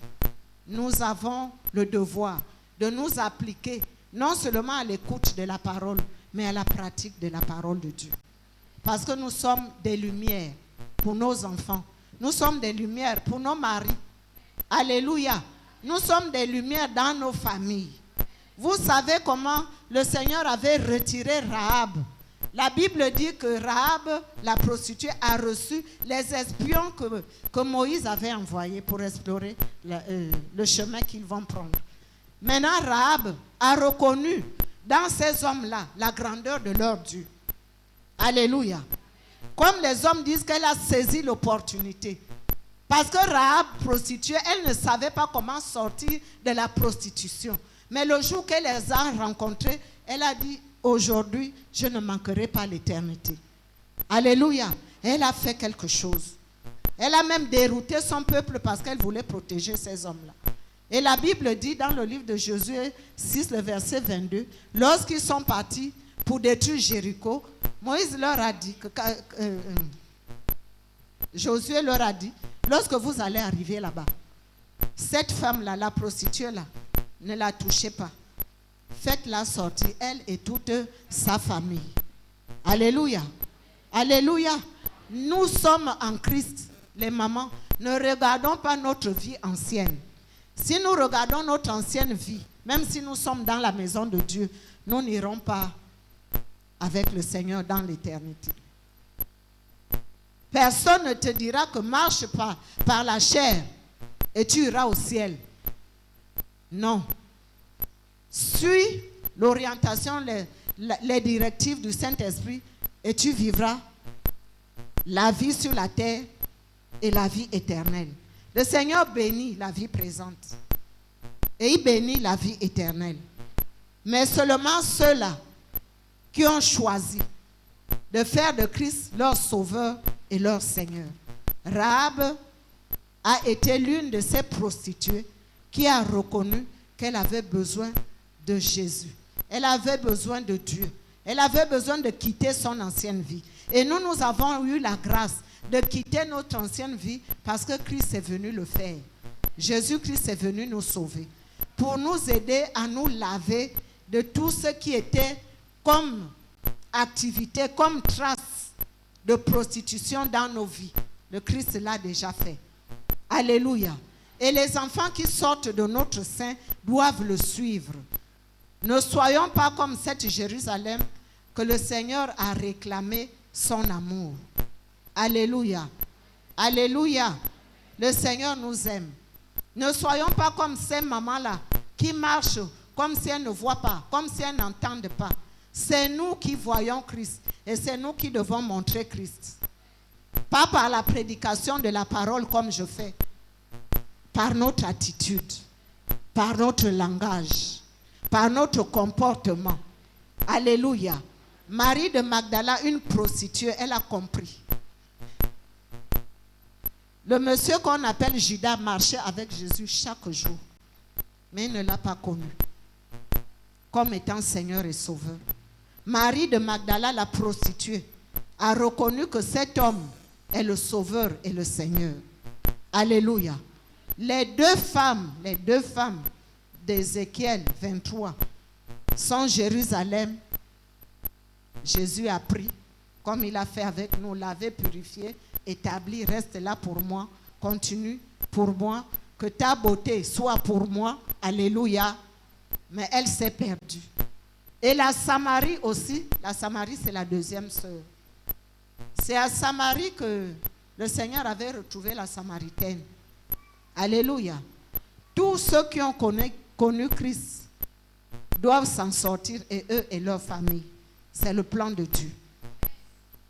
Nous avons le devoir de nous appliquer non seulement à l'écoute de la parole, mais à la pratique de la parole de Dieu. Parce que nous sommes des lumières pour nos enfants. Nous sommes des lumières pour nos maris. Alléluia. Nous sommes des lumières dans nos familles. Vous savez comment le Seigneur avait retiré Rahab. La Bible dit que Rahab, la prostituée, a reçu les espions que Moïse avait envoyés pour explorer le chemin qu'ils vont prendre. Maintenant, Rahab a reconnu dans ces hommes-là la grandeur de leur Dieu. Alléluia. Comme les hommes disent qu'elle a saisi l'opportunité. Parce que Rahab, prostituée, elle ne savait pas comment sortir de la prostitution. Mais le jour qu'elle les a rencontrés, elle a dit, aujourd'hui, je ne manquerai pas l'éternité. Alléluia. Elle a fait quelque chose. Elle a même dérouté son peuple parce qu'elle voulait protéger ces hommes-là. Et la Bible dit dans le livre de Josué 6, le verset 22, lorsqu'ils sont partis pour détruire Jéricho, Moïse leur a dit, Josué leur a dit, lorsque vous allez arriver là-bas, cette femme-là, la prostituée-là, ne la touchez pas. Faites-la sortir, elle et toute sa famille. Alléluia. Alléluia. Nous sommes en Christ, les mamans. Ne regardons pas notre vie ancienne. Si nous regardons notre ancienne vie, même si nous sommes dans la maison de Dieu, nous n'irons pas avec le Seigneur dans l'éternité. Personne ne te dira que marche par la chair et tu iras au ciel. Non. Suis l'orientation, les directives du Saint-Esprit et tu vivras la vie sur la terre et la vie éternelle. Le Seigneur bénit la vie présente et il bénit la vie éternelle. Mais seulement ceux-là qui ont choisi de faire de Christ leur sauveur et leur Seigneur. Rahab a été l'une de ces prostituées qui a reconnu qu'elle avait besoin de Jésus. Elle avait besoin de Dieu. Elle avait besoin de quitter son ancienne vie. Et nous avons eu la grâce de quitter notre ancienne vie parce que Christ est venu le faire. Jésus-Christ est venu nous sauver pour nous aider à nous laver de tout ce qui était comme activité, comme trace de prostitution dans nos vies. Le Christ l'a déjà fait. Alléluia. Et les enfants qui sortent de notre sein doivent le suivre. Ne soyons pas comme cette Jérusalem que le Seigneur a réclamé son amour. Alléluia. Alléluia. Le Seigneur nous aime. Ne soyons pas comme ces mamans-là qui marchent comme si elles ne voient pas, comme si elles n'entendent pas. C'est nous qui voyons Christ et c'est nous qui devons montrer Christ. Pas par la prédication de la parole comme je fais, par notre attitude, par notre langage, par notre comportement. Alléluia. Marie de Magdala, une prostituée, elle a compris. Le monsieur qu'on appelle Judas marchait avec Jésus chaque jour, mais il ne l'a pas connu comme étant Seigneur et Sauveur. Marie de Magdala, la prostituée, a reconnu que cet homme est le Sauveur et le Seigneur. Alléluia. Les deux femmes d'Ézéchiel 23 sont Jérusalem. Jésus a pris, comme il a fait avec nous, lavé, purifié, établi, reste là pour moi, continue pour moi, que ta beauté soit pour moi. Alléluia. Mais elle s'est perdue. Et la Samarie aussi, la Samarie c'est la deuxième sœur. C'est à Samarie que le Seigneur avait retrouvé la Samaritaine. Alléluia. Tous ceux qui ont connu Christ doivent s'en sortir, et eux et leur famille. C'est le plan de Dieu.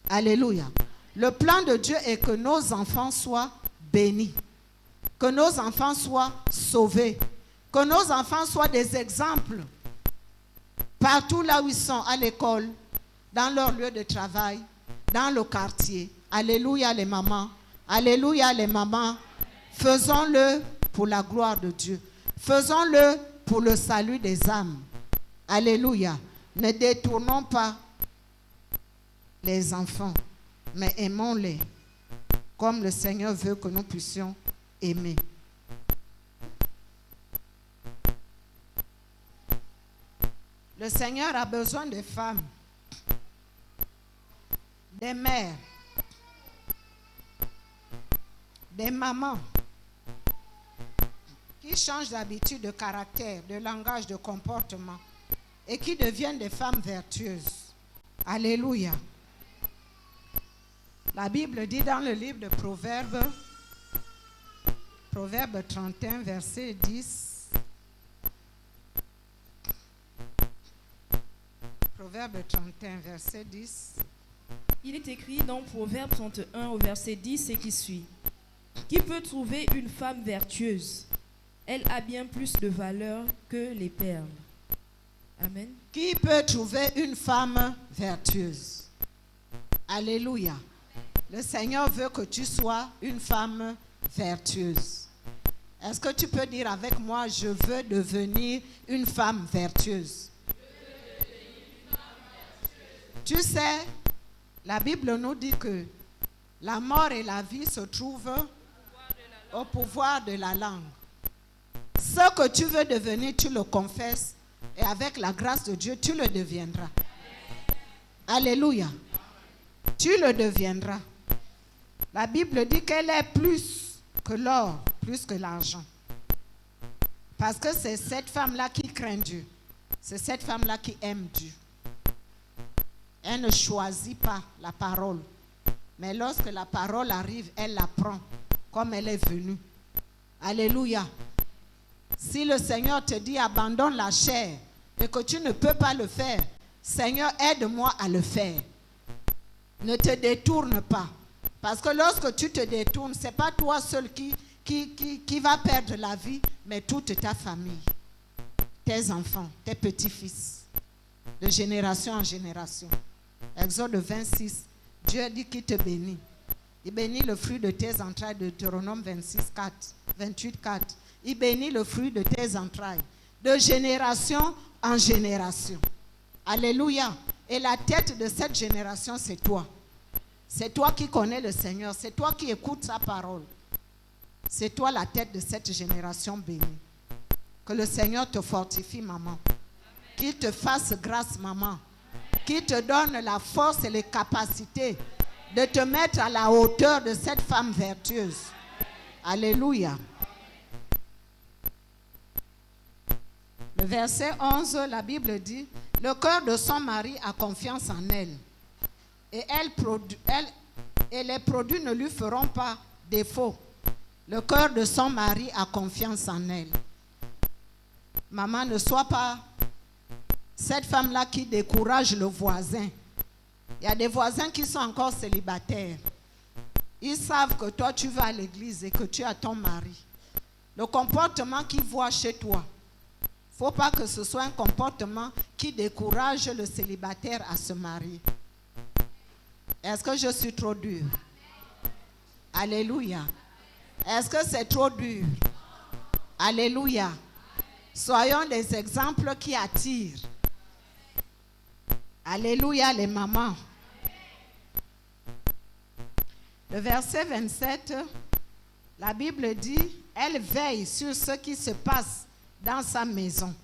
Alléluia. Le plan de Dieu est que nos enfants soient bénis, que nos enfants soient sauvés, que nos enfants soient des exemples partout là où ils sont, à l'école, dans leur lieu de travail, dans le quartier. Alléluia les mamans. Alléluia les mamans. Faisons-le pour la gloire de Dieu. Faisons-le pour le salut des âmes. Alléluia. Ne détournons pas les enfants, mais aimons-les comme le Seigneur veut que nous puissions aimer. Le Seigneur a besoin de femmes, des mères, des mamans qui changent d'habitude, de caractère, de langage, de comportement et qui deviennent des femmes vertueuses. Alléluia. La Bible dit dans le livre de Proverbes, Proverbe 31, verset 10. Proverbe 31, verset 10. Il est écrit dans Proverbe 31 au verset 10 et qui suit. Qui peut trouver une femme vertueuse? Elle a bien plus de valeur que les perles. Amen. Qui peut trouver une femme vertueuse? Alléluia. Le Seigneur veut que tu sois une femme vertueuse. Est-ce que tu peux dire avec moi, je veux devenir une femme vertueuse? Tu sais, la Bible nous dit que la mort et la vie se trouvent au pouvoir de la langue. Ce que tu veux devenir, tu le confesses et avec la grâce de Dieu, tu le deviendras. Alléluia. Tu le deviendras. La Bible dit qu'elle est plus que l'or, plus que l'argent. Parce que c'est cette femme-là qui craint Dieu. C'est cette femme-là qui aime Dieu. Elle ne choisit pas la parole Mais lorsque la parole arrive, elle la prend comme elle est venue. Alléluia. Si le Seigneur te dit abandonne la chair et que tu ne peux pas le faire, Seigneur, aide-moi à le faire. Ne te détourne pas. Parce que lorsque tu te détournes, ce n'est pas toi seul qui va perdre la vie, mais toute ta famille, tes enfants, tes petits-fils, de génération en génération. Exode 26, Dieu dit qu'il te bénit. Il bénit le fruit de tes entrailles, de Deutéronome 28, 4. Il bénit le fruit de tes entrailles, de génération en génération. Alléluia. Et la tête de cette génération, c'est toi. C'est toi qui connais le Seigneur. C'est toi qui écoutes sa parole. C'est toi la tête de cette génération bénie. Que le Seigneur te fortifie, maman. Qu'il te fasse grâce, maman. Qu'il te donne la force et les capacités de te mettre à la hauteur de cette femme vertueuse. Alléluia. Le verset 11, la Bible dit, « Le cœur de son mari a confiance en elle, et les produits ne lui feront pas défaut. Le cœur de son mari a confiance en elle. » Maman, ne sois pas cette femme-là qui décourage le voisin. Il y a des voisins qui sont encore célibataires. Ils savent que toi, tu vas à l'église et que tu as ton mari. Le comportement qu'ils voient chez toi, il ne faut pas que ce soit un comportement qui décourage le célibataire à se marier. Est-ce que je suis trop dure? Alléluia. Est-ce que c'est trop dur? Alléluia. Soyons des exemples qui attirent. Alléluia, les mamans. Le verset 27, la Bible dit, elle veille sur ce qui se passe dans sa maison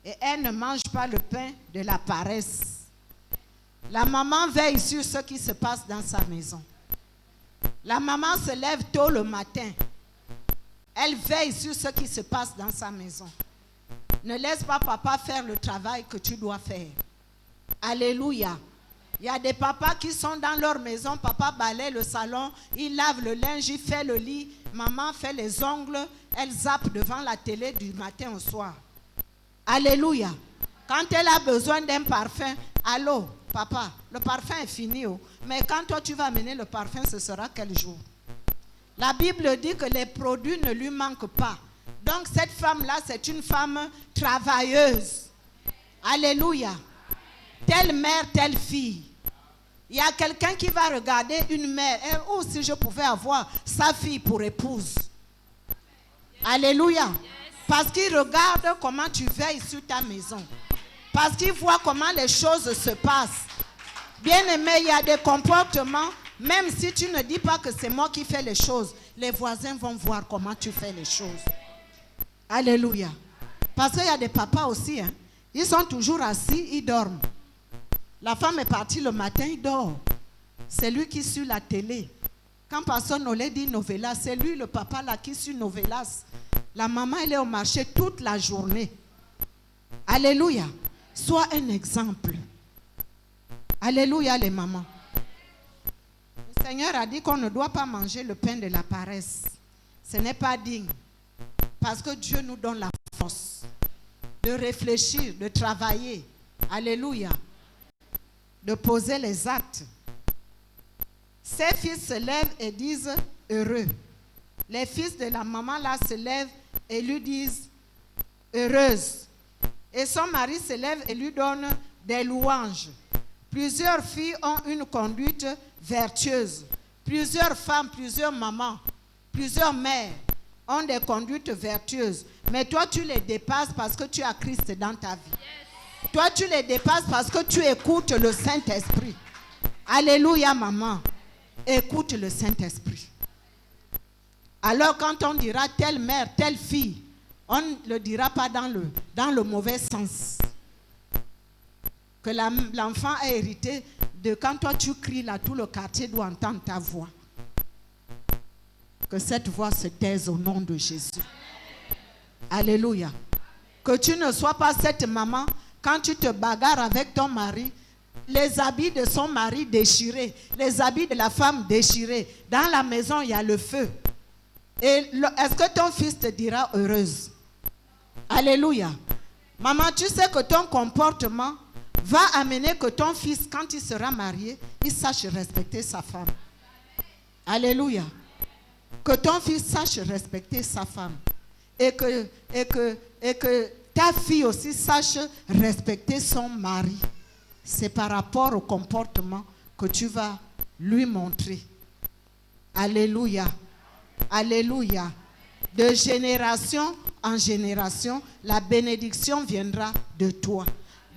et elle ne mange pas le pain de la paresse. La maman veille sur ce qui se passe dans sa maison. La maman se lève tôt le matin. Elle veille sur ce qui se passe dans sa maison. Ne laisse pas papa faire le travail que tu dois faire. Alléluia. Il y a des papas qui sont dans leur maison. Papa balaye le salon, il lave le linge, il fait le lit. Maman fait les ongles, elle zappe devant la télé du matin au soir. Alléluia. Quand elle a besoin d'un parfum, allô, papa, le parfum est fini. Oh. Mais quand toi tu vas amener le parfum, ce sera quel jour? La Bible dit que les produits ne lui manquent pas. Donc cette femme-là, c'est une femme travailleuse. Alléluia. Telle mère, telle fille. Il y a quelqu'un qui va regarder une mère. Oh, si je pouvais avoir sa fille pour épouse. Alléluia. Parce qu'il regarde comment tu veilles sur ta maison. Parce qu'il voit comment les choses se passent. Bien-aimé, il y a des comportements, même si tu ne dis pas que c'est moi qui fais les choses, les voisins vont voir comment tu fais les choses. Alléluia. Parce qu'il y a des papas aussi, hein. Ils sont toujours assis, ils dorment. La femme est partie le matin, il dort. C'est lui qui suit la télé. Quand Pasteur Nolé dit Novelas, c'est lui le papa là qui suit Novelas. La maman, elle est au marché toute la journée. Alléluia. Sois un exemple. Alléluia les mamans. Le Seigneur a dit qu'on ne doit pas manger le pain de la paresse. Ce n'est pas digne. Parce que Dieu nous donne la force de réfléchir, de travailler. Alléluia. De poser les actes. Ses fils se lèvent et disent heureux. Les fils de la maman là se lèvent et lui disent heureuse. Et son mari se lève et lui donne des louanges. Plusieurs filles ont une conduite vertueuse. Plusieurs femmes, plusieurs mamans, plusieurs mères ont des conduites vertueuses. Mais toi, tu les dépasses parce que tu as Christ dans ta vie. Yes. Toi, tu les dépasses parce que tu écoutes le Saint-Esprit. Alléluia, maman. Écoute le Saint-Esprit. Alors, quand on dira telle mère, telle fille, on ne le dira pas dans le mauvais sens. Que l'enfant a hérité de quand toi tu cries là, tout le quartier doit entendre ta voix. Que cette voix se taise au nom de Jésus. Alléluia. Que tu ne sois pas cette maman, quand tu te bagarres avec ton mari, les habits de son mari déchirés, les habits de la femme déchirés. Dans la maison, il y a le feu. Et est-ce que ton fils te dira heureuse? Alléluia. Maman, tu sais que ton comportement va amener que ton fils, quand il sera marié, il sache respecter sa femme. Alléluia. Que ton fils sache respecter sa femme. Et que ta fille aussi sache respecter son mari. C'est par rapport au comportement que tu vas lui montrer. Alléluia. Alléluia. De génération en génération, la bénédiction viendra de toi.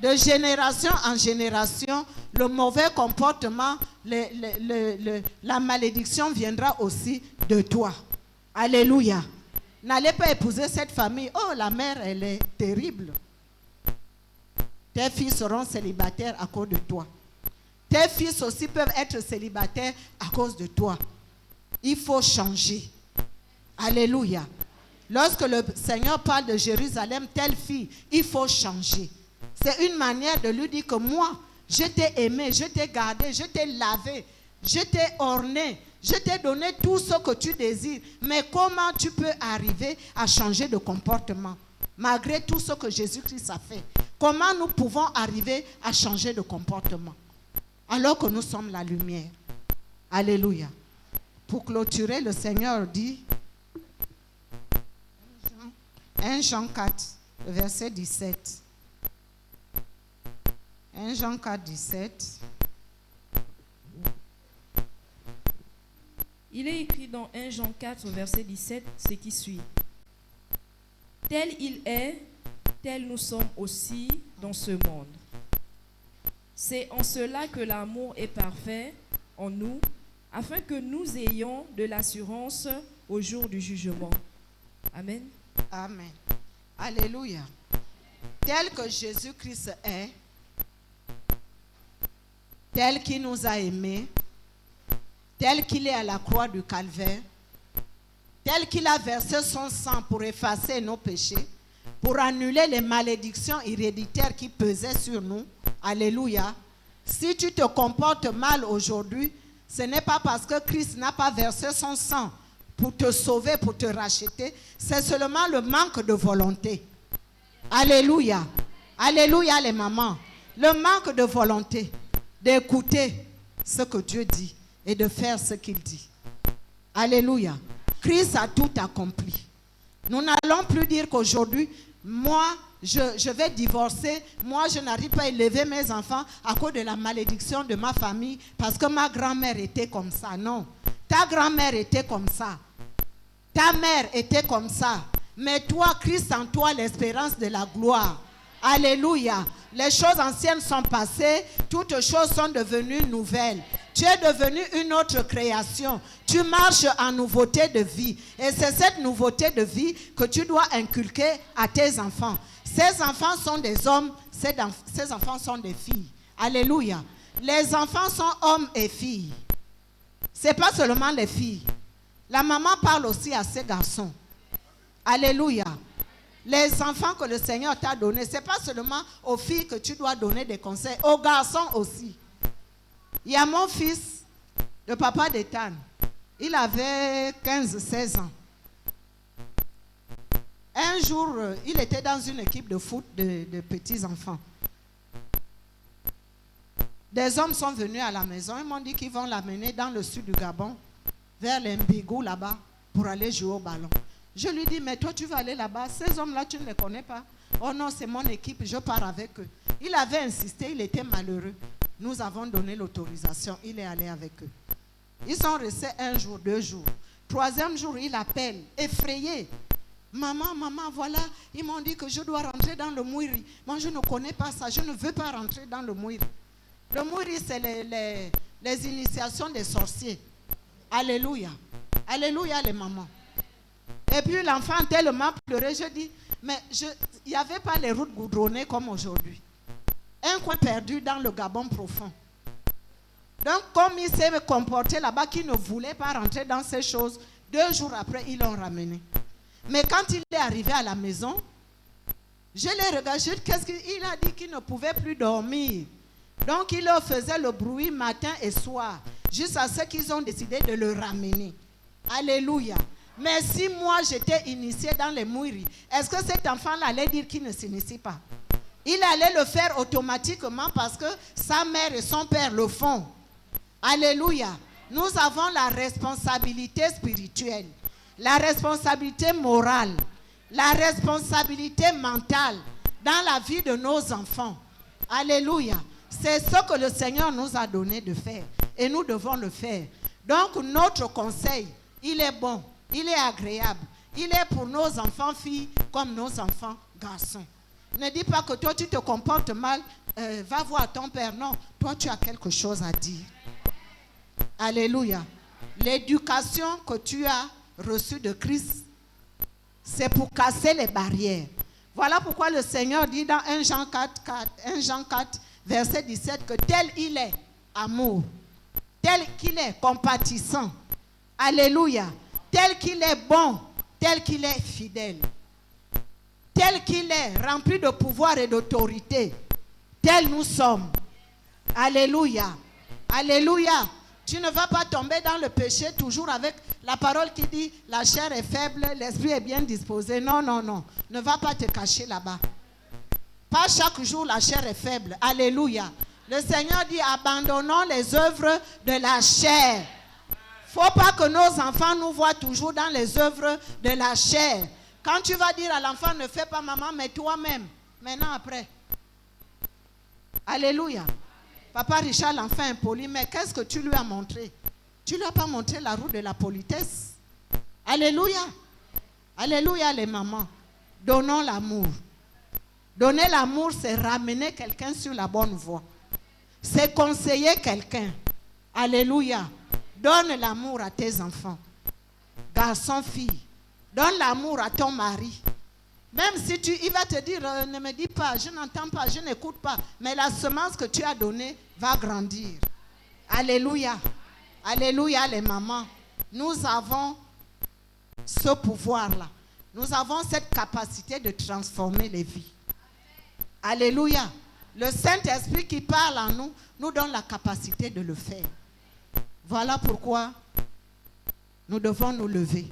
De génération en génération, le mauvais comportement, la malédiction viendra aussi de toi. Alléluia. N'allez pas épouser cette famille. Oh, la mère, elle est terrible. Tes filles seront célibataires à cause de toi. Tes fils aussi peuvent être célibataires à cause de toi. Il faut changer. Alléluia. Lorsque le Seigneur parle de Jérusalem, telle fille, il faut changer. C'est une manière de lui dire que moi, je t'ai aimé, je t'ai gardé, je t'ai lavé, je t'ai orné, je t'ai donné tout ce que tu désires. Mais comment tu peux arriver à changer de comportement malgré tout ce que Jésus-Christ a fait? Comment nous pouvons arriver à changer de comportement alors que nous sommes la lumière? Alléluia. Pour clôturer, le Seigneur dit, 1 Jean 4, verset 17. 1 Jean 4, 17. Il est écrit dans 1 Jean 4, verset 17, ce qui suit. Tel il est, tel nous sommes aussi dans ce monde. C'est en cela que l'amour est parfait en nous, afin que nous ayons de l'assurance au jour du jugement. Amen. Amen. Alléluia. Tel que Jésus-Christ est, tel qu'il nous a aimés, tel qu'il est à la croix du Calvaire, tel qu'il a versé son sang pour effacer nos péchés, pour annuler les malédictions héréditaires qui pesaient sur nous. Alléluia. Si tu te comportes mal aujourd'hui, ce n'est pas parce que Christ n'a pas versé son sang pour te sauver, pour te racheter. C'est seulement le manque de volonté. Alléluia. Alléluia les mamans. Le manque de volonté d'écouter ce que Dieu dit et de faire ce qu'il dit. Alléluia. Christ a tout accompli. Nous n'allons plus dire qu'aujourd'hui, moi, je vais divorcer. Moi, je n'arrive pas à élever mes enfants à cause de la malédiction de ma famille parce que ma grand-mère était comme ça. Non. Ta grand-mère était comme ça. Ta mère était comme ça. Mais toi, Christ en toi, l'espérance de la gloire. Alléluia. Les choses anciennes sont passées. Toutes choses sont devenues nouvelles. Tu es devenu une autre création. Tu marches en nouveauté de vie. Et c'est cette nouveauté de vie que tu dois inculquer à tes enfants. Ces enfants sont des hommes, ces enfants sont des filles. Alléluia. Les enfants sont hommes et filles. Ce n'est pas seulement les filles. La maman parle aussi à ses garçons. Alléluia. Les enfants que le Seigneur t'a donnés, ce n'est pas seulement aux filles que tu dois donner des conseils, aux garçons aussi. Il y a mon fils, le papa d'Ethan. Il avait 15-16 ans. Un jour, il était dans une équipe de foot de petits-enfants. Des hommes sont venus à la maison. Ils m'ont dit qu'ils vont l'amener dans le sud du Gabon, vers l'Embigou là-bas, pour aller jouer au ballon. Je lui dis, mais toi tu vas aller là-bas. Ces hommes-là, tu ne les connais pas. Oh non, c'est mon équipe, je pars avec eux. Il avait insisté, il était malheureux. Nous avons donné l'autorisation, il est allé avec eux. Ils sont restés 1 jour, 2 jours. 3e jour, il appelle, effrayé. Maman, voilà, ils m'ont dit que je dois rentrer dans le Mouiri. Moi, je ne connais pas ça, je ne veux pas rentrer dans le Mouiri. Le Mouiri, c'est les initiations des sorciers. Alléluia. Alléluia, les mamans. Et puis l'enfant tellement pleuré, je dis, mais il n'y avait pas les routes goudronnées comme aujourd'hui. Un coin perdu dans le Gabon profond. Donc, comme il s'est comporté là-bas, qu'il ne voulait pas rentrer dans ces choses, 2 jours après, ils l'ont ramené. Mais quand il est arrivé à la maison, je l'ai regardé, qu'est-ce qu'il a dit qu'il ne pouvait plus dormir. Donc, il leur faisait le bruit matin et soir, jusqu'à ce qu'ils ont décidé de le ramener. Alléluia. Mais si moi, j'étais initié dans les mouilleries, est-ce que cet enfant-là allait dire qu'il ne s'initie pas? Il allait le faire automatiquement parce que sa mère et son père le font. Alléluia. Nous avons la responsabilité spirituelle, la responsabilité morale, la responsabilité mentale dans la vie de nos enfants. Alléluia. C'est ce que le Seigneur nous a donné de faire et nous devons le faire. Donc notre conseil, il est bon, il est agréable. Il est pour nos enfants filles comme nos enfants garçons. Ne dis pas que toi tu te comportes mal, va voir ton père. Non, toi tu as quelque chose à dire. Alléluia. L'éducation que tu as reçue de Christ, c'est pour casser les barrières. Voilà pourquoi le Seigneur dit dans 1 Jean 4, verset 17, que tel il est amour, tel qu'il est compatissant, alléluia, tel qu'il est bon, tel qu'il est fidèle, tel qu'il est rempli de pouvoir et d'autorité, tel nous sommes. Alléluia, alléluia. Tu ne vas pas tomber dans le péché toujours avec la parole qui dit la chair est faible, l'esprit est bien disposé. Non, non, non. Ne va pas te cacher là-bas. Pas chaque jour la chair est faible. Alléluia. Le Seigneur dit abandonnons les œuvres de la chair. Il ne faut pas que nos enfants nous voient toujours dans les œuvres de la chair. Quand tu vas dire à l'enfant ne fais pas maman, mais toi-même. Maintenant après. Alléluia. Papa Richard, l'enfant impoli, mais qu'est-ce que tu lui as montré? Tu ne lui as pas montré la route de la politesse. Alléluia. Alléluia les mamans. Donnons l'amour. Donner l'amour, c'est ramener quelqu'un sur la bonne voie. C'est conseiller quelqu'un. Alléluia. Donne l'amour à tes enfants. Garçon, fille. Donne l'amour à ton mari. Même si il va te dire, ne me dis pas, je n'entends pas, je n'écoute pas. Mais la semence que tu as donnée va grandir. Alléluia. Alléluia les mamans. Nous avons ce pouvoir-là. Nous avons cette capacité de transformer les vies. Alléluia. Le Saint-Esprit qui parle en nous, nous donne la capacité de le faire. Voilà pourquoi nous devons nous lever.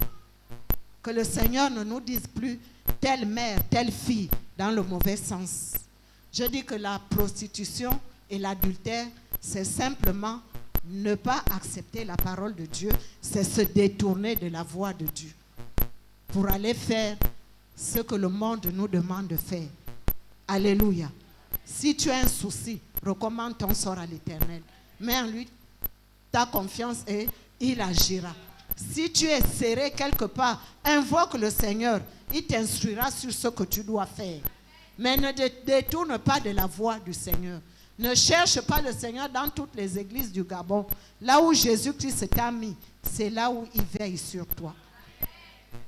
Que le Seigneur ne nous dise plus telle mère, telle fille, dans le mauvais sens. Je dis que la prostitution et l'adultère, c'est simplement ne pas accepter la parole de Dieu, c'est se détourner de la voie de Dieu pour aller faire ce que le monde nous demande de faire. Alléluia. Si tu as un souci, recommande ton sort à l'Éternel. Mets en lui ta confiance et il agira. Si tu es serré quelque part, invoque le Seigneur. Il t'instruira sur ce que tu dois faire. Mais ne te détourne pas de la voie du Seigneur. Ne cherche pas le Seigneur dans toutes les églises du Gabon. Là où Jésus-Christ t'a mis, c'est là où il veille sur toi.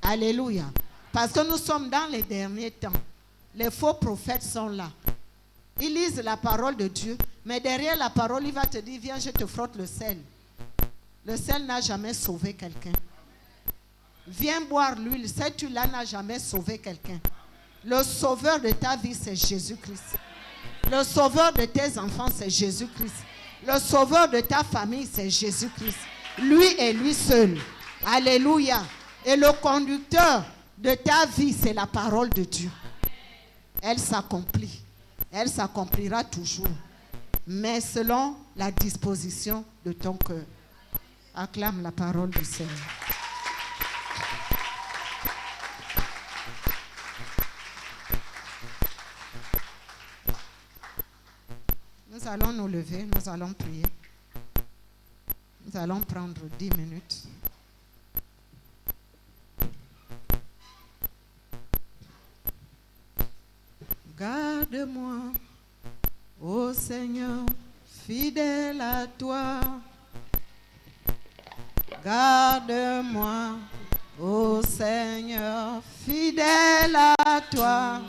Alléluia. Parce que nous sommes dans les derniers temps. Les faux prophètes sont là. Ils lisent la parole de Dieu, mais derrière la parole, il va te dire, viens, je te frotte le sel. Le sel n'a jamais sauvé quelqu'un. Viens boire l'huile. Cette huile-là n'a jamais sauvé quelqu'un. Le sauveur de ta vie, c'est Jésus-Christ. Le sauveur de tes enfants, c'est Jésus-Christ. Le sauveur de ta famille, c'est Jésus-Christ. Lui et lui seul. Alléluia. Et le conducteur de ta vie, c'est la parole de Dieu. Elle s'accomplit. Elle s'accomplira toujours. Mais selon la disposition de ton cœur. Acclame la parole du Seigneur. Nous allons nous lever, nous allons prier. Nous allons prendre 10 minutes. Garde-moi, ô Seigneur, fidèle à toi. Garde-moi, ô Seigneur, fidèle à toi.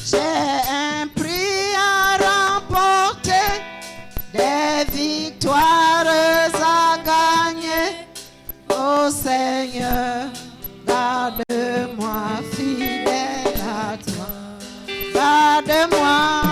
J'ai un prix à remporter, des victoires à gagner. Ô Seigneur, garde-moi, fidèle à toi. Garde-moi,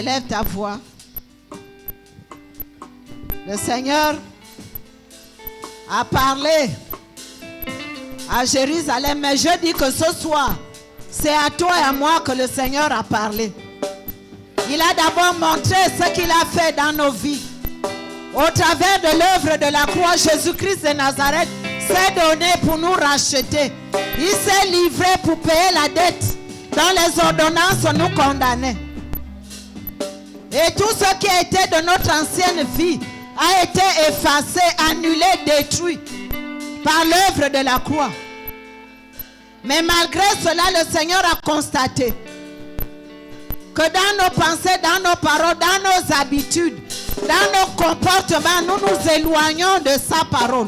Élève ta voix. Le Seigneur a parlé à Jérusalem, mais je dis que ce soir, c'est à toi et à moi que le Seigneur a parlé. Il a d'abord montré ce qu'il a fait dans nos vies. Au travers de l'œuvre de la croix, Jésus-Christ de Nazareth s'est donné pour nous racheter. Il s'est livré pour payer la dette dont les ordonnances nous condamnaient. Et tout ce qui a été de notre ancienne vie a été effacé, annulé, détruit par l'œuvre de la croix. Mais malgré cela, le Seigneur a constaté que dans nos pensées, dans nos paroles, dans nos habitudes, dans nos comportements, nous nous éloignons de sa parole.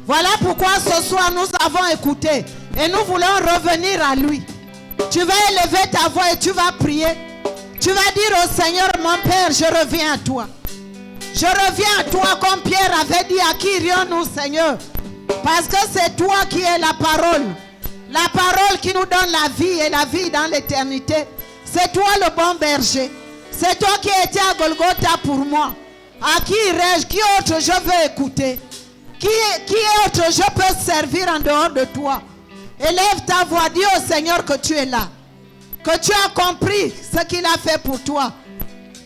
Voilà pourquoi ce soir nous avons écouté et nous voulons revenir à lui. Tu vas élever ta voix et tu vas prier. Tu vas dire au Seigneur, mon Père, je reviens à toi. Je reviens à toi comme Pierre avait dit, à qui irions-nous, Seigneur? Parce que c'est toi qui es la parole. La parole qui nous donne la vie et la vie dans l'éternité. C'est toi le bon berger. C'est toi qui étais à Golgotha pour moi. À qui irais-je? Qui autre je veux écouter? Qui autre je peux servir en dehors de toi? Élève ta voix, dis au Seigneur que tu es là. Que tu as compris ce qu'il a fait pour toi.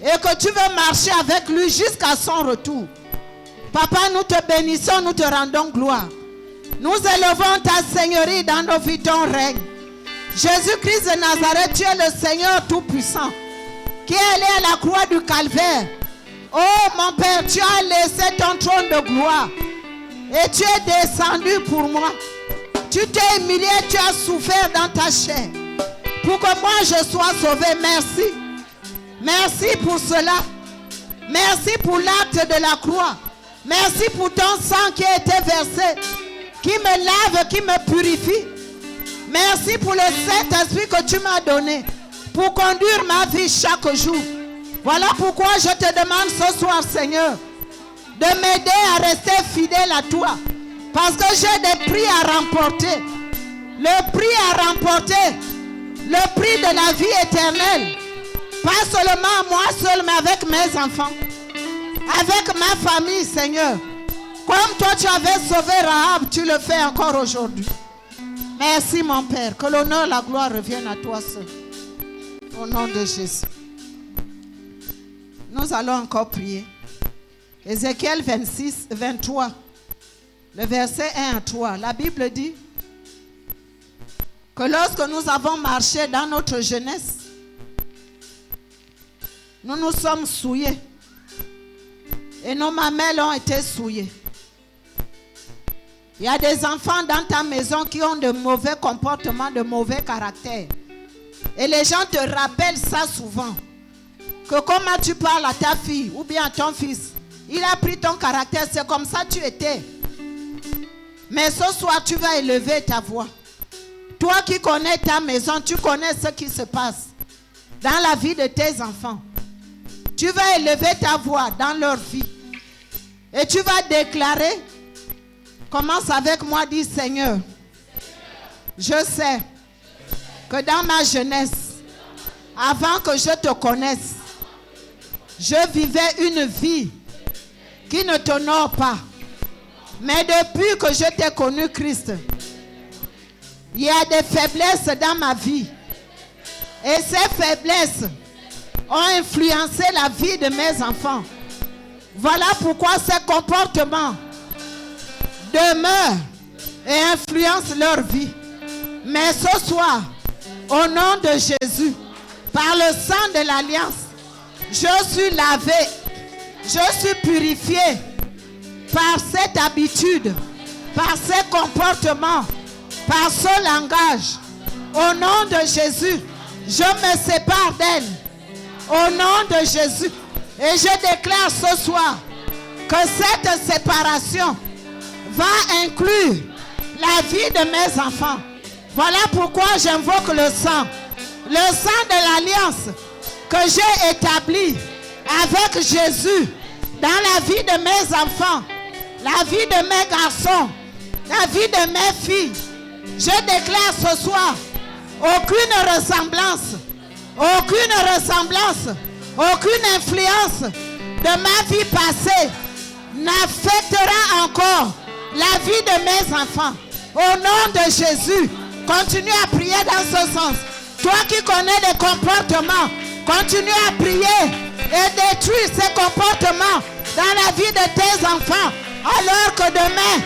Et que tu veux marcher avec lui jusqu'à son retour. Papa, nous te bénissons, nous te rendons gloire. Nous élevons ta Seigneurie dans nos vies, ton règne. Jésus-Christ de Nazareth, tu es le Seigneur Tout-Puissant, qui est allé à la croix du Calvaire. Oh mon Père, tu as laissé ton trône de gloire. Et tu es descendu pour moi. Tu t'es humilié, tu as souffert dans ta chair. Pour que moi je sois sauvé. Merci. Merci pour cela. Merci pour l'acte de la croix. Merci pour ton sang qui a été versé, qui me lave, qui me purifie. Merci pour le Saint-Esprit que tu m'as donné pour conduire ma vie chaque jour. Voilà pourquoi je te demande ce soir, Seigneur, de m'aider à rester fidèle à toi. Parce que j'ai des prix à remporter. Le prix à remporter. Le prix de la vie éternelle. Pas seulement moi seul, mais avec mes enfants. Avec ma famille, Seigneur. Comme toi tu avais sauvé Rahab, tu le fais encore aujourd'hui. Merci mon Père. Que l'honneur, la gloire reviennent à toi seul. Au nom de Jésus. Nous allons encore prier. Ézéchiel 26, 23. Le verset 1 à 3. La Bible dit que lorsque nous avons marché dans notre jeunesse, nous nous sommes souillés. Et nos mamelles ont été souillées. Il y a des enfants dans ta maison qui ont de mauvais comportements, de mauvais caractères. Et les gens te rappellent ça souvent. Que comment tu parles à ta fille ou bien à ton fils, il a pris ton caractère, c'est comme ça tu étais. Mais ce soir, tu vas élever ta voix. Toi qui connais ta maison, tu connais ce qui se passe dans la vie de tes enfants. Tu vas élever ta voix dans leur vie. Et tu vas déclarer, commence avec moi, dis Seigneur, je sais que dans ma jeunesse, avant que je te connaisse, je vivais une vie qui ne t'honore pas. Mais depuis que je t'ai connu, Christ, il y a des faiblesses dans ma vie. Et ces faiblesses ont influencé la vie de mes enfants. Voilà pourquoi ces comportements demeurent et influencent leur vie. Mais ce soir, au nom de Jésus, par le sang de l'Alliance, je suis lavé, je suis purifié par cette habitude, par ces comportements, par ce langage. Au nom de Jésus, je me sépare d'elle. Au nom de Jésus. Et je déclare ce soir que cette séparation va inclure la vie de mes enfants. Voilà pourquoi j'invoque le sang de l'alliance que j'ai établi avec Jésus dans la vie de mes enfants, la vie de mes garçons, la vie de mes filles. Je déclare ce soir aucune ressemblance aucune influence de ma vie passée n'affectera encore la vie de mes enfants. Au nom de Jésus, continue à prier dans ce sens. Toi qui connais les comportements, continue à prier et détruire ces comportements dans la vie de tes enfants. Alors que demain,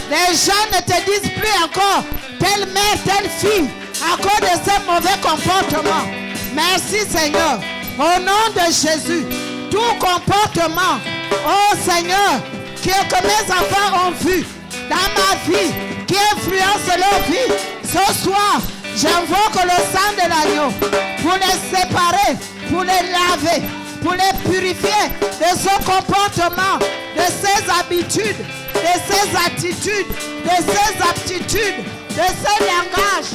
les gens ne te disent plus encore telle mère, telle fille à cause de ces mauvais comportements. Merci Seigneur. Au nom de Jésus, tout comportement, oh Seigneur, que mes enfants ont vu dans ma vie, qui influence leur vie, ce soir, j'invoque le sang de l'agneau pour les séparer, pour les laver, pour les purifier de ce comportement, de ces habitudes, de ces attitudes, de ces aptitudes, de ces langages.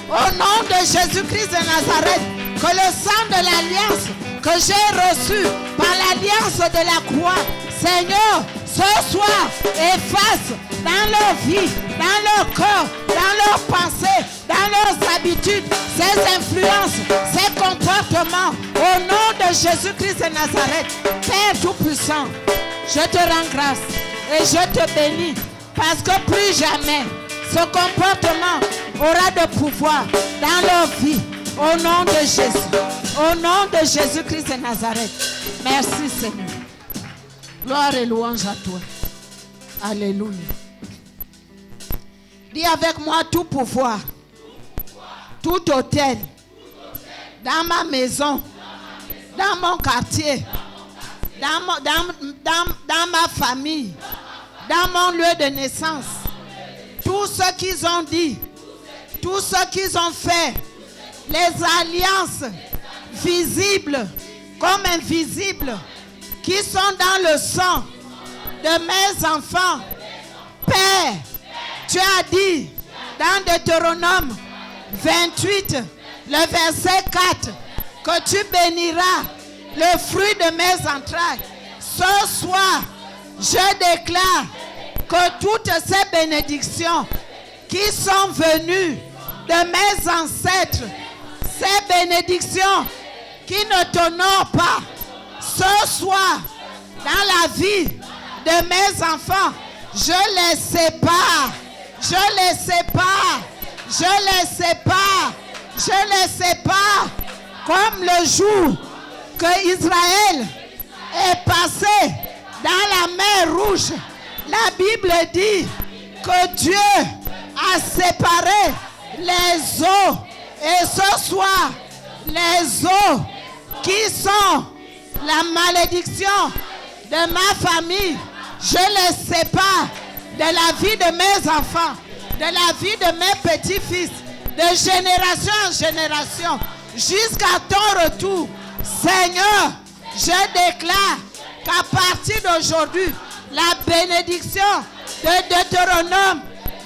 Au nom de Jésus-Christ de Nazareth, que le sang de l'alliance que j'ai reçu par l'alliance de la croix, Seigneur, ce soir, efface dans leur vie, dans leur cœur, dans leurs pensées, dans leurs habitudes, ces influences, ces comportements. Au nom de Jésus-Christ de Nazareth, Père Tout-Puissant, je te rends grâce et je te bénis parce que plus jamais ce comportement aura de pouvoir dans leur vie. Au nom de Jésus, au nom de Jésus-Christ de Nazareth. Merci Seigneur. Gloire et louange à toi. Alléluia. Dis avec moi tout pouvoir, tout hôtel, dans ma maison, dans mon quartier, dans ma famille, dans mon lieu de naissance. Tout ce qu'ils ont dit, tout ce qu'ils ont fait, les alliances visibles comme invisibles qui sont dans le sang de mes enfants. Père, tu as dit dans Deutéronome 28, le verset 4, que tu béniras le fruit de mes entrailles. Ce soir, je déclare que toutes ces bénédictions qui sont venues de mes ancêtres, ces bénédictions qui ne t'honorent pas, ce soir, dans la vie de mes enfants, je les sépare, je les sépare, je les sépare, je les sépare, comme le jour que Israël est passé dans la mer Rouge. La Bible dit que Dieu a séparé les eaux. Et ce soir, les eaux qui sont la malédiction de ma famille, je les sépare de la vie de mes enfants, de la vie de mes petits-fils, de génération en génération, jusqu'à ton retour. Seigneur, je déclare qu'à partir d'aujourd'hui, la bénédiction de Deutéronome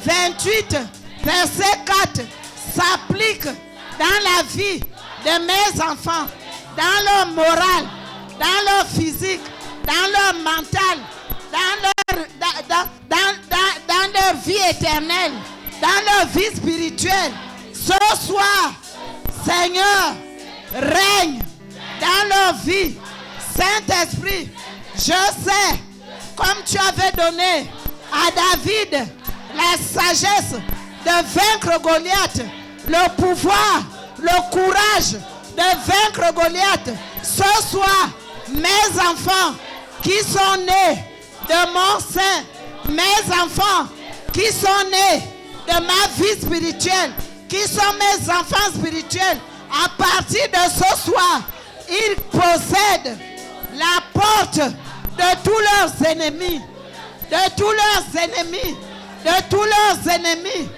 28, verset 4, s'applique dans la vie de mes enfants, dans leur moral, dans leur physique, dans leur mental, dans leur vie éternelle, dans leur vie spirituelle. Ce soir, Seigneur, règne dans leur vie. Saint-Esprit, je sais, comme tu avais donné à David la sagesse de vaincre Goliath, le pouvoir, le courage de vaincre Goliath. Ce soir, mes enfants qui sont nés de mon sein, mes enfants qui sont nés de ma vie spirituelle, qui sont mes enfants spirituels, à partir de ce soir, ils possèdent la porte de tous leurs ennemis, de tous leurs ennemis, de tous leurs ennemis.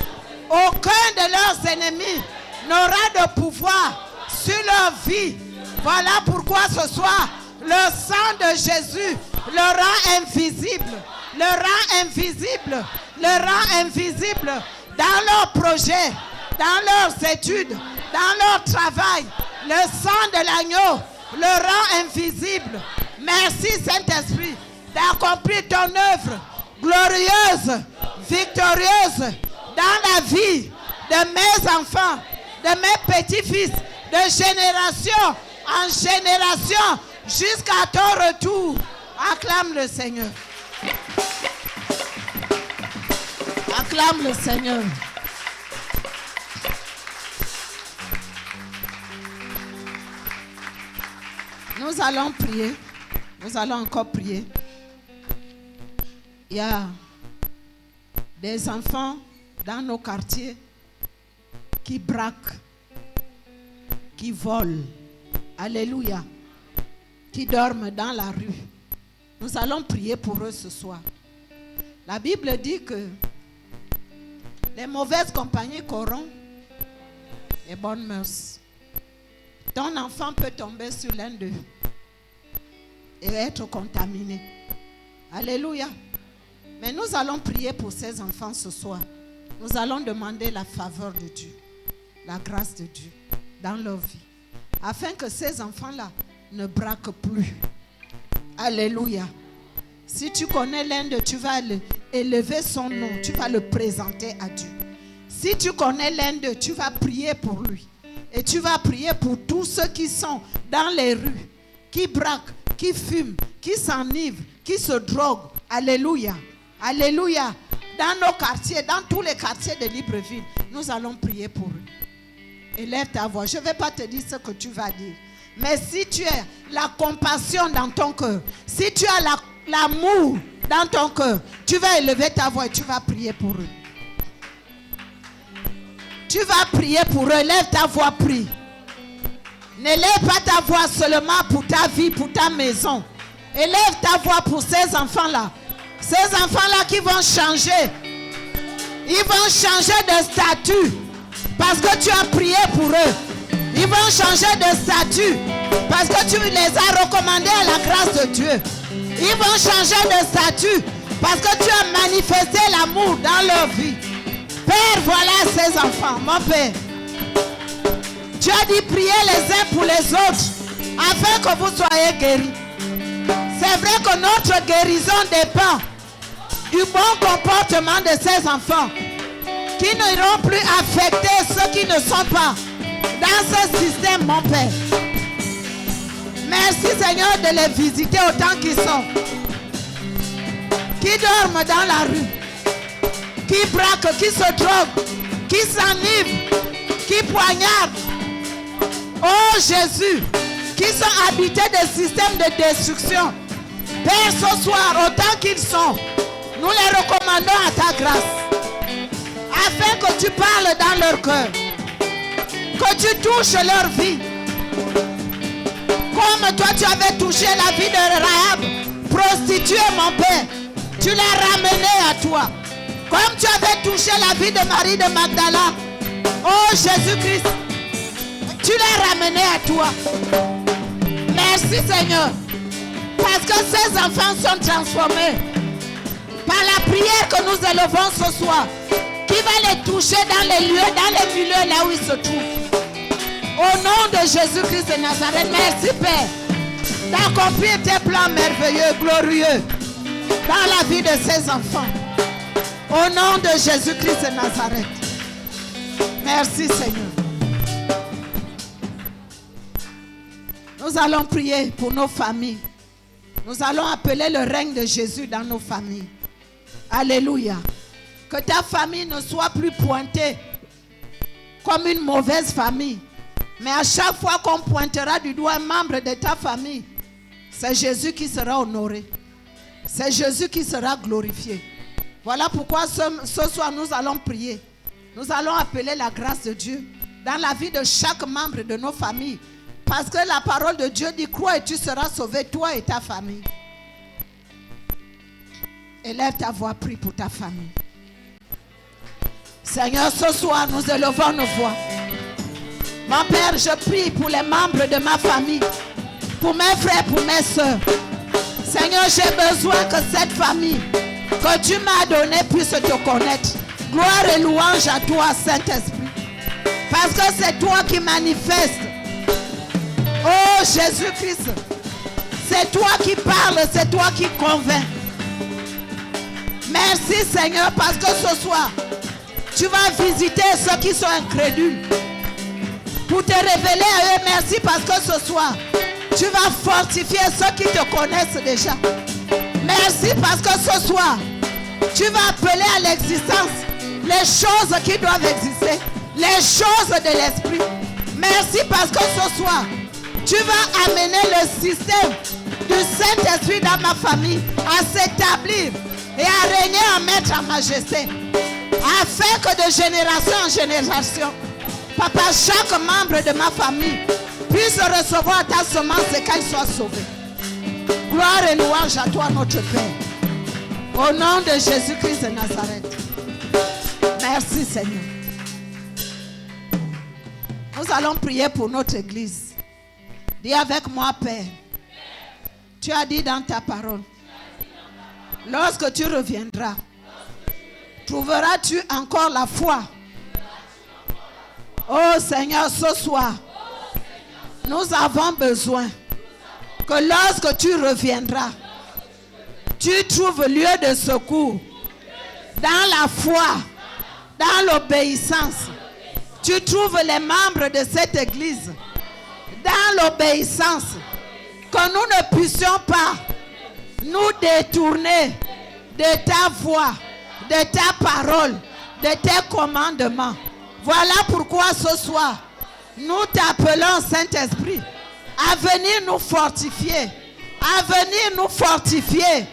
Aucun de leurs ennemis n'aura de pouvoir sur leur vie. Voilà pourquoi ce soir, le sang de Jésus le rend invisible, le rend invisible, le rend invisible dans leurs projets, dans leurs études, dans leur travail. Le sang de l'agneau le rend invisible. Merci Saint-Esprit d'accomplir ton œuvre glorieuse, victorieuse dans la vie de mes enfants, de mes petits-fils, de génération en génération jusqu'à ton retour. Acclame le Seigneur. Acclame le Seigneur. Nous allons prier. Nous allons encore prier. Il y a des enfants dans nos quartiers qui braquent, qui volent. Alléluia. Qui dorment dans la rue. Nous allons prier pour eux ce soir. La Bible dit que les mauvaises compagnies corrompent les bonnes mœurs. Ton enfant peut tomber sur l'un d'eux et être contaminé. Alléluia. Mais nous allons prier pour ces enfants ce soir. Nous allons demander la faveur de Dieu, la grâce de Dieu dans leur vie, afin que ces enfants-là ne braquent plus. Alléluia. Si tu connais l'un d'eux, tu vas élever son nom, tu vas le présenter à Dieu. Si tu connais l'un d'eux, tu vas prier pour lui. Et tu vas prier pour tous ceux qui sont dans les rues, qui braquent, qui fument, qui s'enivrent, qui se droguent. Alléluia. Alléluia. Dans nos quartiers, dans tous les quartiers de Libreville, nous allons prier pour eux. Élève ta voix. Je ne vais pas te dire ce que tu vas dire. Mais si tu as la compassion dans ton cœur, si tu as l'amour dans ton cœur, tu vas élever ta voix et tu vas prier pour eux. Tu vas prier pour eux. Lève ta voix, prie. N'élève pas ta voix seulement pour ta vie, pour ta maison. Élève ta voix pour ces enfants-là. Ces enfants-là qui vont changer. Ils vont changer de statut. Parce que tu as prié pour eux. Ils vont changer de statut. Parce que tu les as recommandés à la grâce de Dieu. Ils vont changer de statut. Parce que tu as manifesté l'amour dans leur vie. Père, voilà ces enfants, mon Père. Tu as dit prier les uns pour les autres afin que vous soyez guéris. C'est vrai que notre guérison dépend du bon comportement de ces enfants qui n'iront plus affecter ceux qui ne sont pas dans ce système, mon Père. Merci Seigneur de les visiter autant qu'ils sont. Qui dorment dans la rue, qui braquent, qui se droguent, qui s'enivrent, qui poignardent. Oh Jésus, qui sont habités de systèmes de destruction. Père, ce soir, autant qu'ils sont, nous les recommandons à ta grâce. Afin que tu parles dans leur cœur. Que tu touches leur vie. Comme toi, tu avais touché la vie de Rahab, prostituée, mon Père. Tu l'as ramené à toi. Comme tu avais touché la vie de Marie de Magdala. Oh Jésus-Christ, tu l'as ramené à toi. Merci Seigneur. Parce que ces enfants sont transformés par la prière que nous élevons ce soir. Qui va les toucher dans les lieux, dans les milieux là où ils se trouvent. Au nom de Jésus-Christ de Nazareth, merci Père d'accomplir tes plans merveilleux, glorieux dans la vie de ces enfants. Au nom de Jésus-Christ de Nazareth. Merci Seigneur. Nous allons prier pour nos familles. Nous allons appeler le règne de Jésus dans nos familles. Alléluia. Que ta famille ne soit plus pointée comme une mauvaise famille. Mais à chaque fois qu'on pointera du doigt un membre de ta famille, c'est Jésus qui sera honoré. C'est Jésus qui sera glorifié. Voilà pourquoi ce soir nous allons prier. Nous allons appeler la grâce de Dieu dans la vie de chaque membre de nos familles. Parce que la parole de Dieu dit, crois et tu seras sauvé, toi et ta famille. Élève ta voix, prie pour ta famille. Seigneur, ce soir, nous élevons nos voix. Mon Père, je prie pour les membres de ma famille, pour mes frères, pour mes soeurs. Seigneur, j'ai besoin que cette famille que tu m'as donnée puisse te connaître. Gloire et louange à toi, Saint-Esprit. Parce que c'est toi qui manifestes. Oh Jésus-Christ, c'est toi qui parles, c'est toi qui convaincs. Merci Seigneur, parce que ce soir, tu vas visiter ceux qui sont incrédules. pour te révéler à eux. Merci parce que ce soir, tu vas fortifier ceux qui te connaissent déjà. Merci parce que ce soir, tu vas appeler à l'existence les choses qui doivent exister, les choses de l'esprit. Merci parce que ce soir, tu vas amener le système du Saint-Esprit dans ma famille à s'établir et à régner en maître en majesté, afin que de génération en génération, Papa, chaque membre de ma famille puisse recevoir ta semence et qu'elle soit sauvée. Gloire et louange à toi, notre Père. Au nom de Jésus-Christ de Nazareth. Merci, Seigneur. Nous allons prier pour notre église. Dis avec moi, Père. Tu as dit dans ta parole, lorsque tu reviendras, trouveras-tu encore la foi? Oh Seigneur, ce soir, nous avons besoin que lorsque tu reviendras, tu trouves lieu de secours dans la foi, dans l'obéissance. Tu trouves les membres de cette église dans l'obéissance, que nous ne puissions pas nous détourner de ta voix, de ta parole, de tes commandements. Voilà pourquoi ce soir, nous t'appelons, Saint-Esprit, à venir nous fortifier, à venir nous fortifier.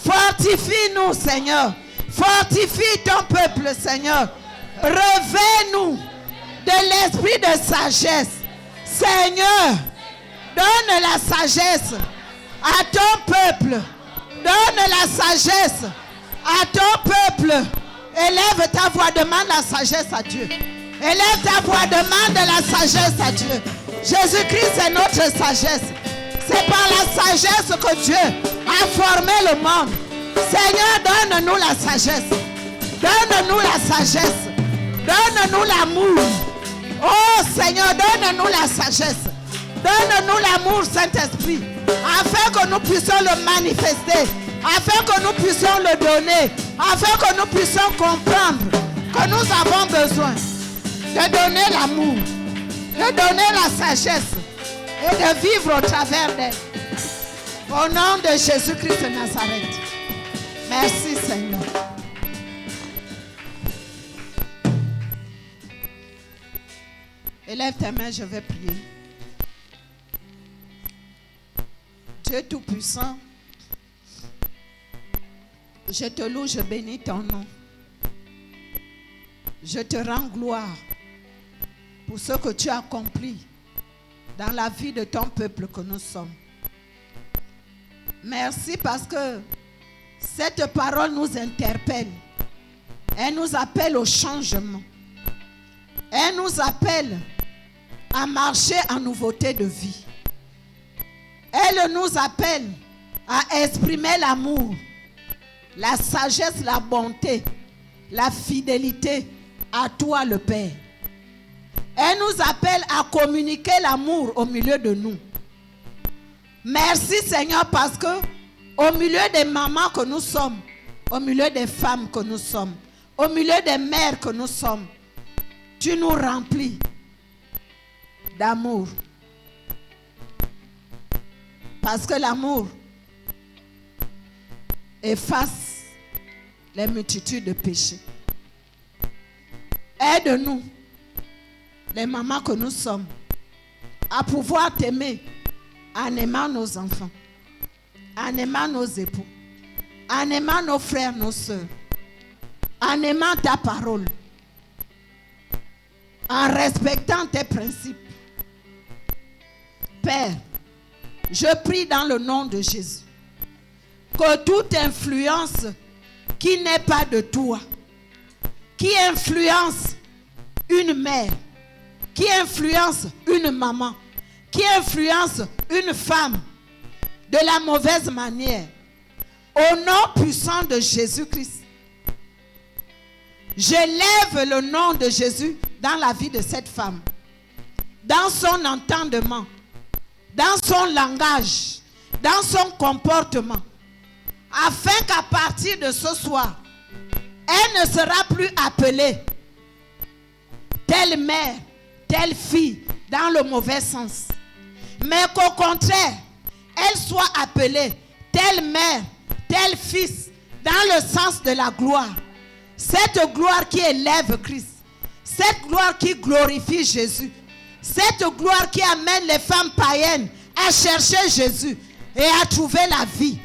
Fortifie-nous, Seigneur. Fortifie ton peuple, Seigneur. Revêt-nous de l'esprit de sagesse. Seigneur, donne la sagesse à ton peuple. Donne la sagesse à ton peuple. Élève ta voix, demande la sagesse à Dieu. Élève ta voix, demande la sagesse à Dieu. Jésus-Christ est notre sagesse. C'est par la sagesse que Dieu a formé le monde. Seigneur, donne-nous la sagesse. Donne-nous la sagesse. Donne-nous l'amour. Oh Seigneur, donne-nous la sagesse. Donne-nous l'amour, Saint-Esprit, afin que nous puissions le manifester, afin que nous puissions le donner, afin que nous puissions comprendre que nous avons besoin de donner l'amour, de donner la sagesse et de vivre au travers d'elle. Au nom de Jésus-Christ de Nazareth. Merci Seigneur. Élève tes mains, je vais prier. Dieu Tout-Puissant, je te loue, je bénis ton nom. Je te rends gloire pour ce que tu as accompli dans la vie de ton peuple que nous sommes. Merci parce que cette parole nous interpelle. Elle nous appelle au changement. Elle nous appelle à marcher en nouveauté de vie. Elle nous appelle à exprimer l'amour, la sagesse, la bonté, la fidélité à toi le Père. Elle nous appelle à communiquer l'amour au milieu de nous. Merci Seigneur parce que au milieu des mamans que nous sommes, au milieu des femmes que nous sommes, au milieu des mères que nous sommes, tu nous remplis d'amour. Parce que l'amour efface les multitudes de péchés. Aide-nous, les mamans que nous sommes, à pouvoir t'aimer en aimant nos enfants, en aimant nos époux, en aimant nos frères, nos sœurs, en aimant ta parole, en respectant tes principes. Père, je prie dans le nom de Jésus que toute influence qui n'est pas de toi, qui influence une mère, qui influence une maman, qui influence une femme de la mauvaise manière, au nom puissant de Jésus-Christ, j'élève le nom de Jésus dans la vie de cette femme, dans son entendement, dans son langage, dans son comportement, afin qu'à partir de ce soir, elle ne sera plus appelée telle mère, telle fille, dans le mauvais sens. Mais qu'au contraire, elle soit appelée telle mère, tel fils, dans le sens de la gloire. Cette gloire qui élève Christ. Cette gloire qui glorifie Jésus. Cette gloire qui amène les femmes païennes à chercher Jésus et à trouver la vie.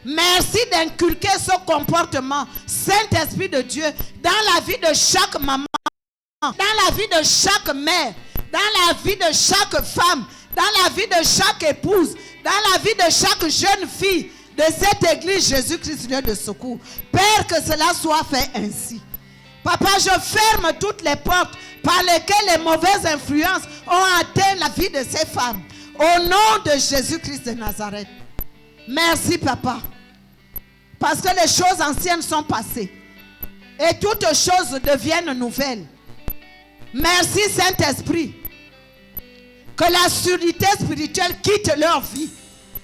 Merci d'inculquer ce comportement, Saint-Esprit de Dieu, dans la vie de chaque maman, dans la vie de chaque mère, dans la vie de chaque femme, dans la vie de chaque épouse, dans la vie de chaque jeune fille de cette église Jésus-Christ, Dieu de secours. Père, que cela soit fait ainsi. Papa, je ferme toutes les portes par lesquelles les mauvaises influences ont atteint la vie de ces femmes. Au nom de Jésus-Christ de Nazareth. Merci, Papa. Parce que les choses anciennes sont passées. Et toutes choses deviennent nouvelles. Merci, Saint-Esprit. Que la surdité spirituelle quitte leur vie.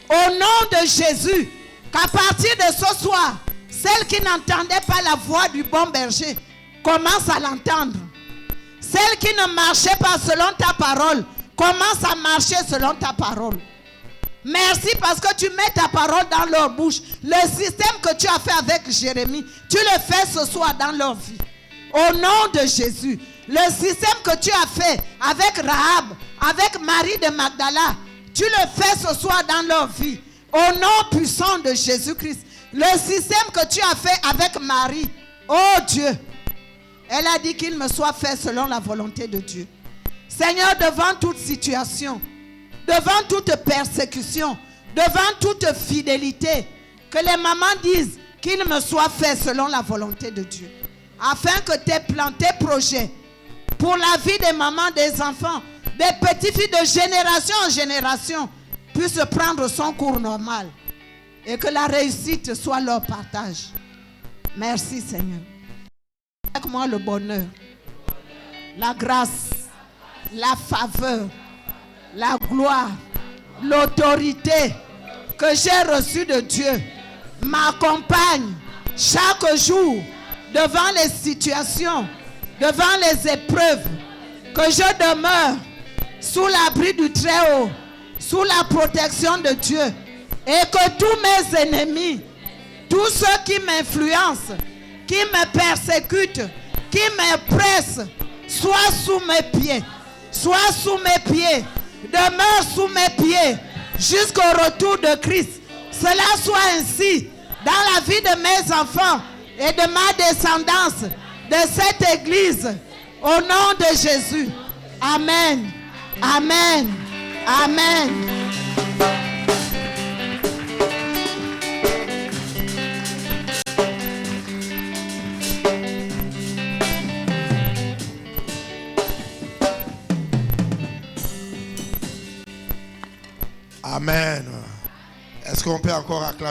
Au nom de Jésus. Qu'à partir de ce soir, celles qui n'entendaient pas la voix du bon berger commencent à l'entendre. Celles qui ne marchaient pas selon ta parole commencent à marcher selon ta parole. Merci parce que tu mets ta parole dans leur bouche. Le système que tu as fait avec Jérémie, tu le fais ce soir dans leur vie. Au nom de Jésus. Le système que tu as fait avec Rahab, avec Marie de Magdala, tu le fais ce soir dans leur vie. Au nom puissant de Jésus-Christ. Le système que tu as fait avec Marie. Oh Dieu. Elle a dit qu'il me soit fait selon la volonté de Dieu. Seigneur, devant toute situation, devant toute persécution, devant toute fidélité, que les mamans disent qu'il me soit fait selon la volonté de Dieu. Afin que tes plans, tes projets, pour la vie des mamans, des enfants, des petites-filles de génération en génération, puissent prendre son cours normal. Et que la réussite soit leur partage. Merci Seigneur. Avec moi le bonheur, la grâce, la faveur, la gloire, l'autorité que j'ai reçue de Dieu m'accompagne chaque jour devant les situations, devant les épreuves, que je demeure sous l'abri du Très-Haut, sous la protection de Dieu, et que tous mes ennemis, tous ceux qui m'influencent, qui me persécutent, qui me pressent, soient sous mes pieds, soient sous mes pieds, demeure sous mes pieds, jusqu'au retour de Christ. Cela soit ainsi dans la vie de mes enfants et de ma descendance, de cette église, au nom de Jésus. Amen. Amen. Amen. Amen. Est-ce qu'on peut encore acclamer?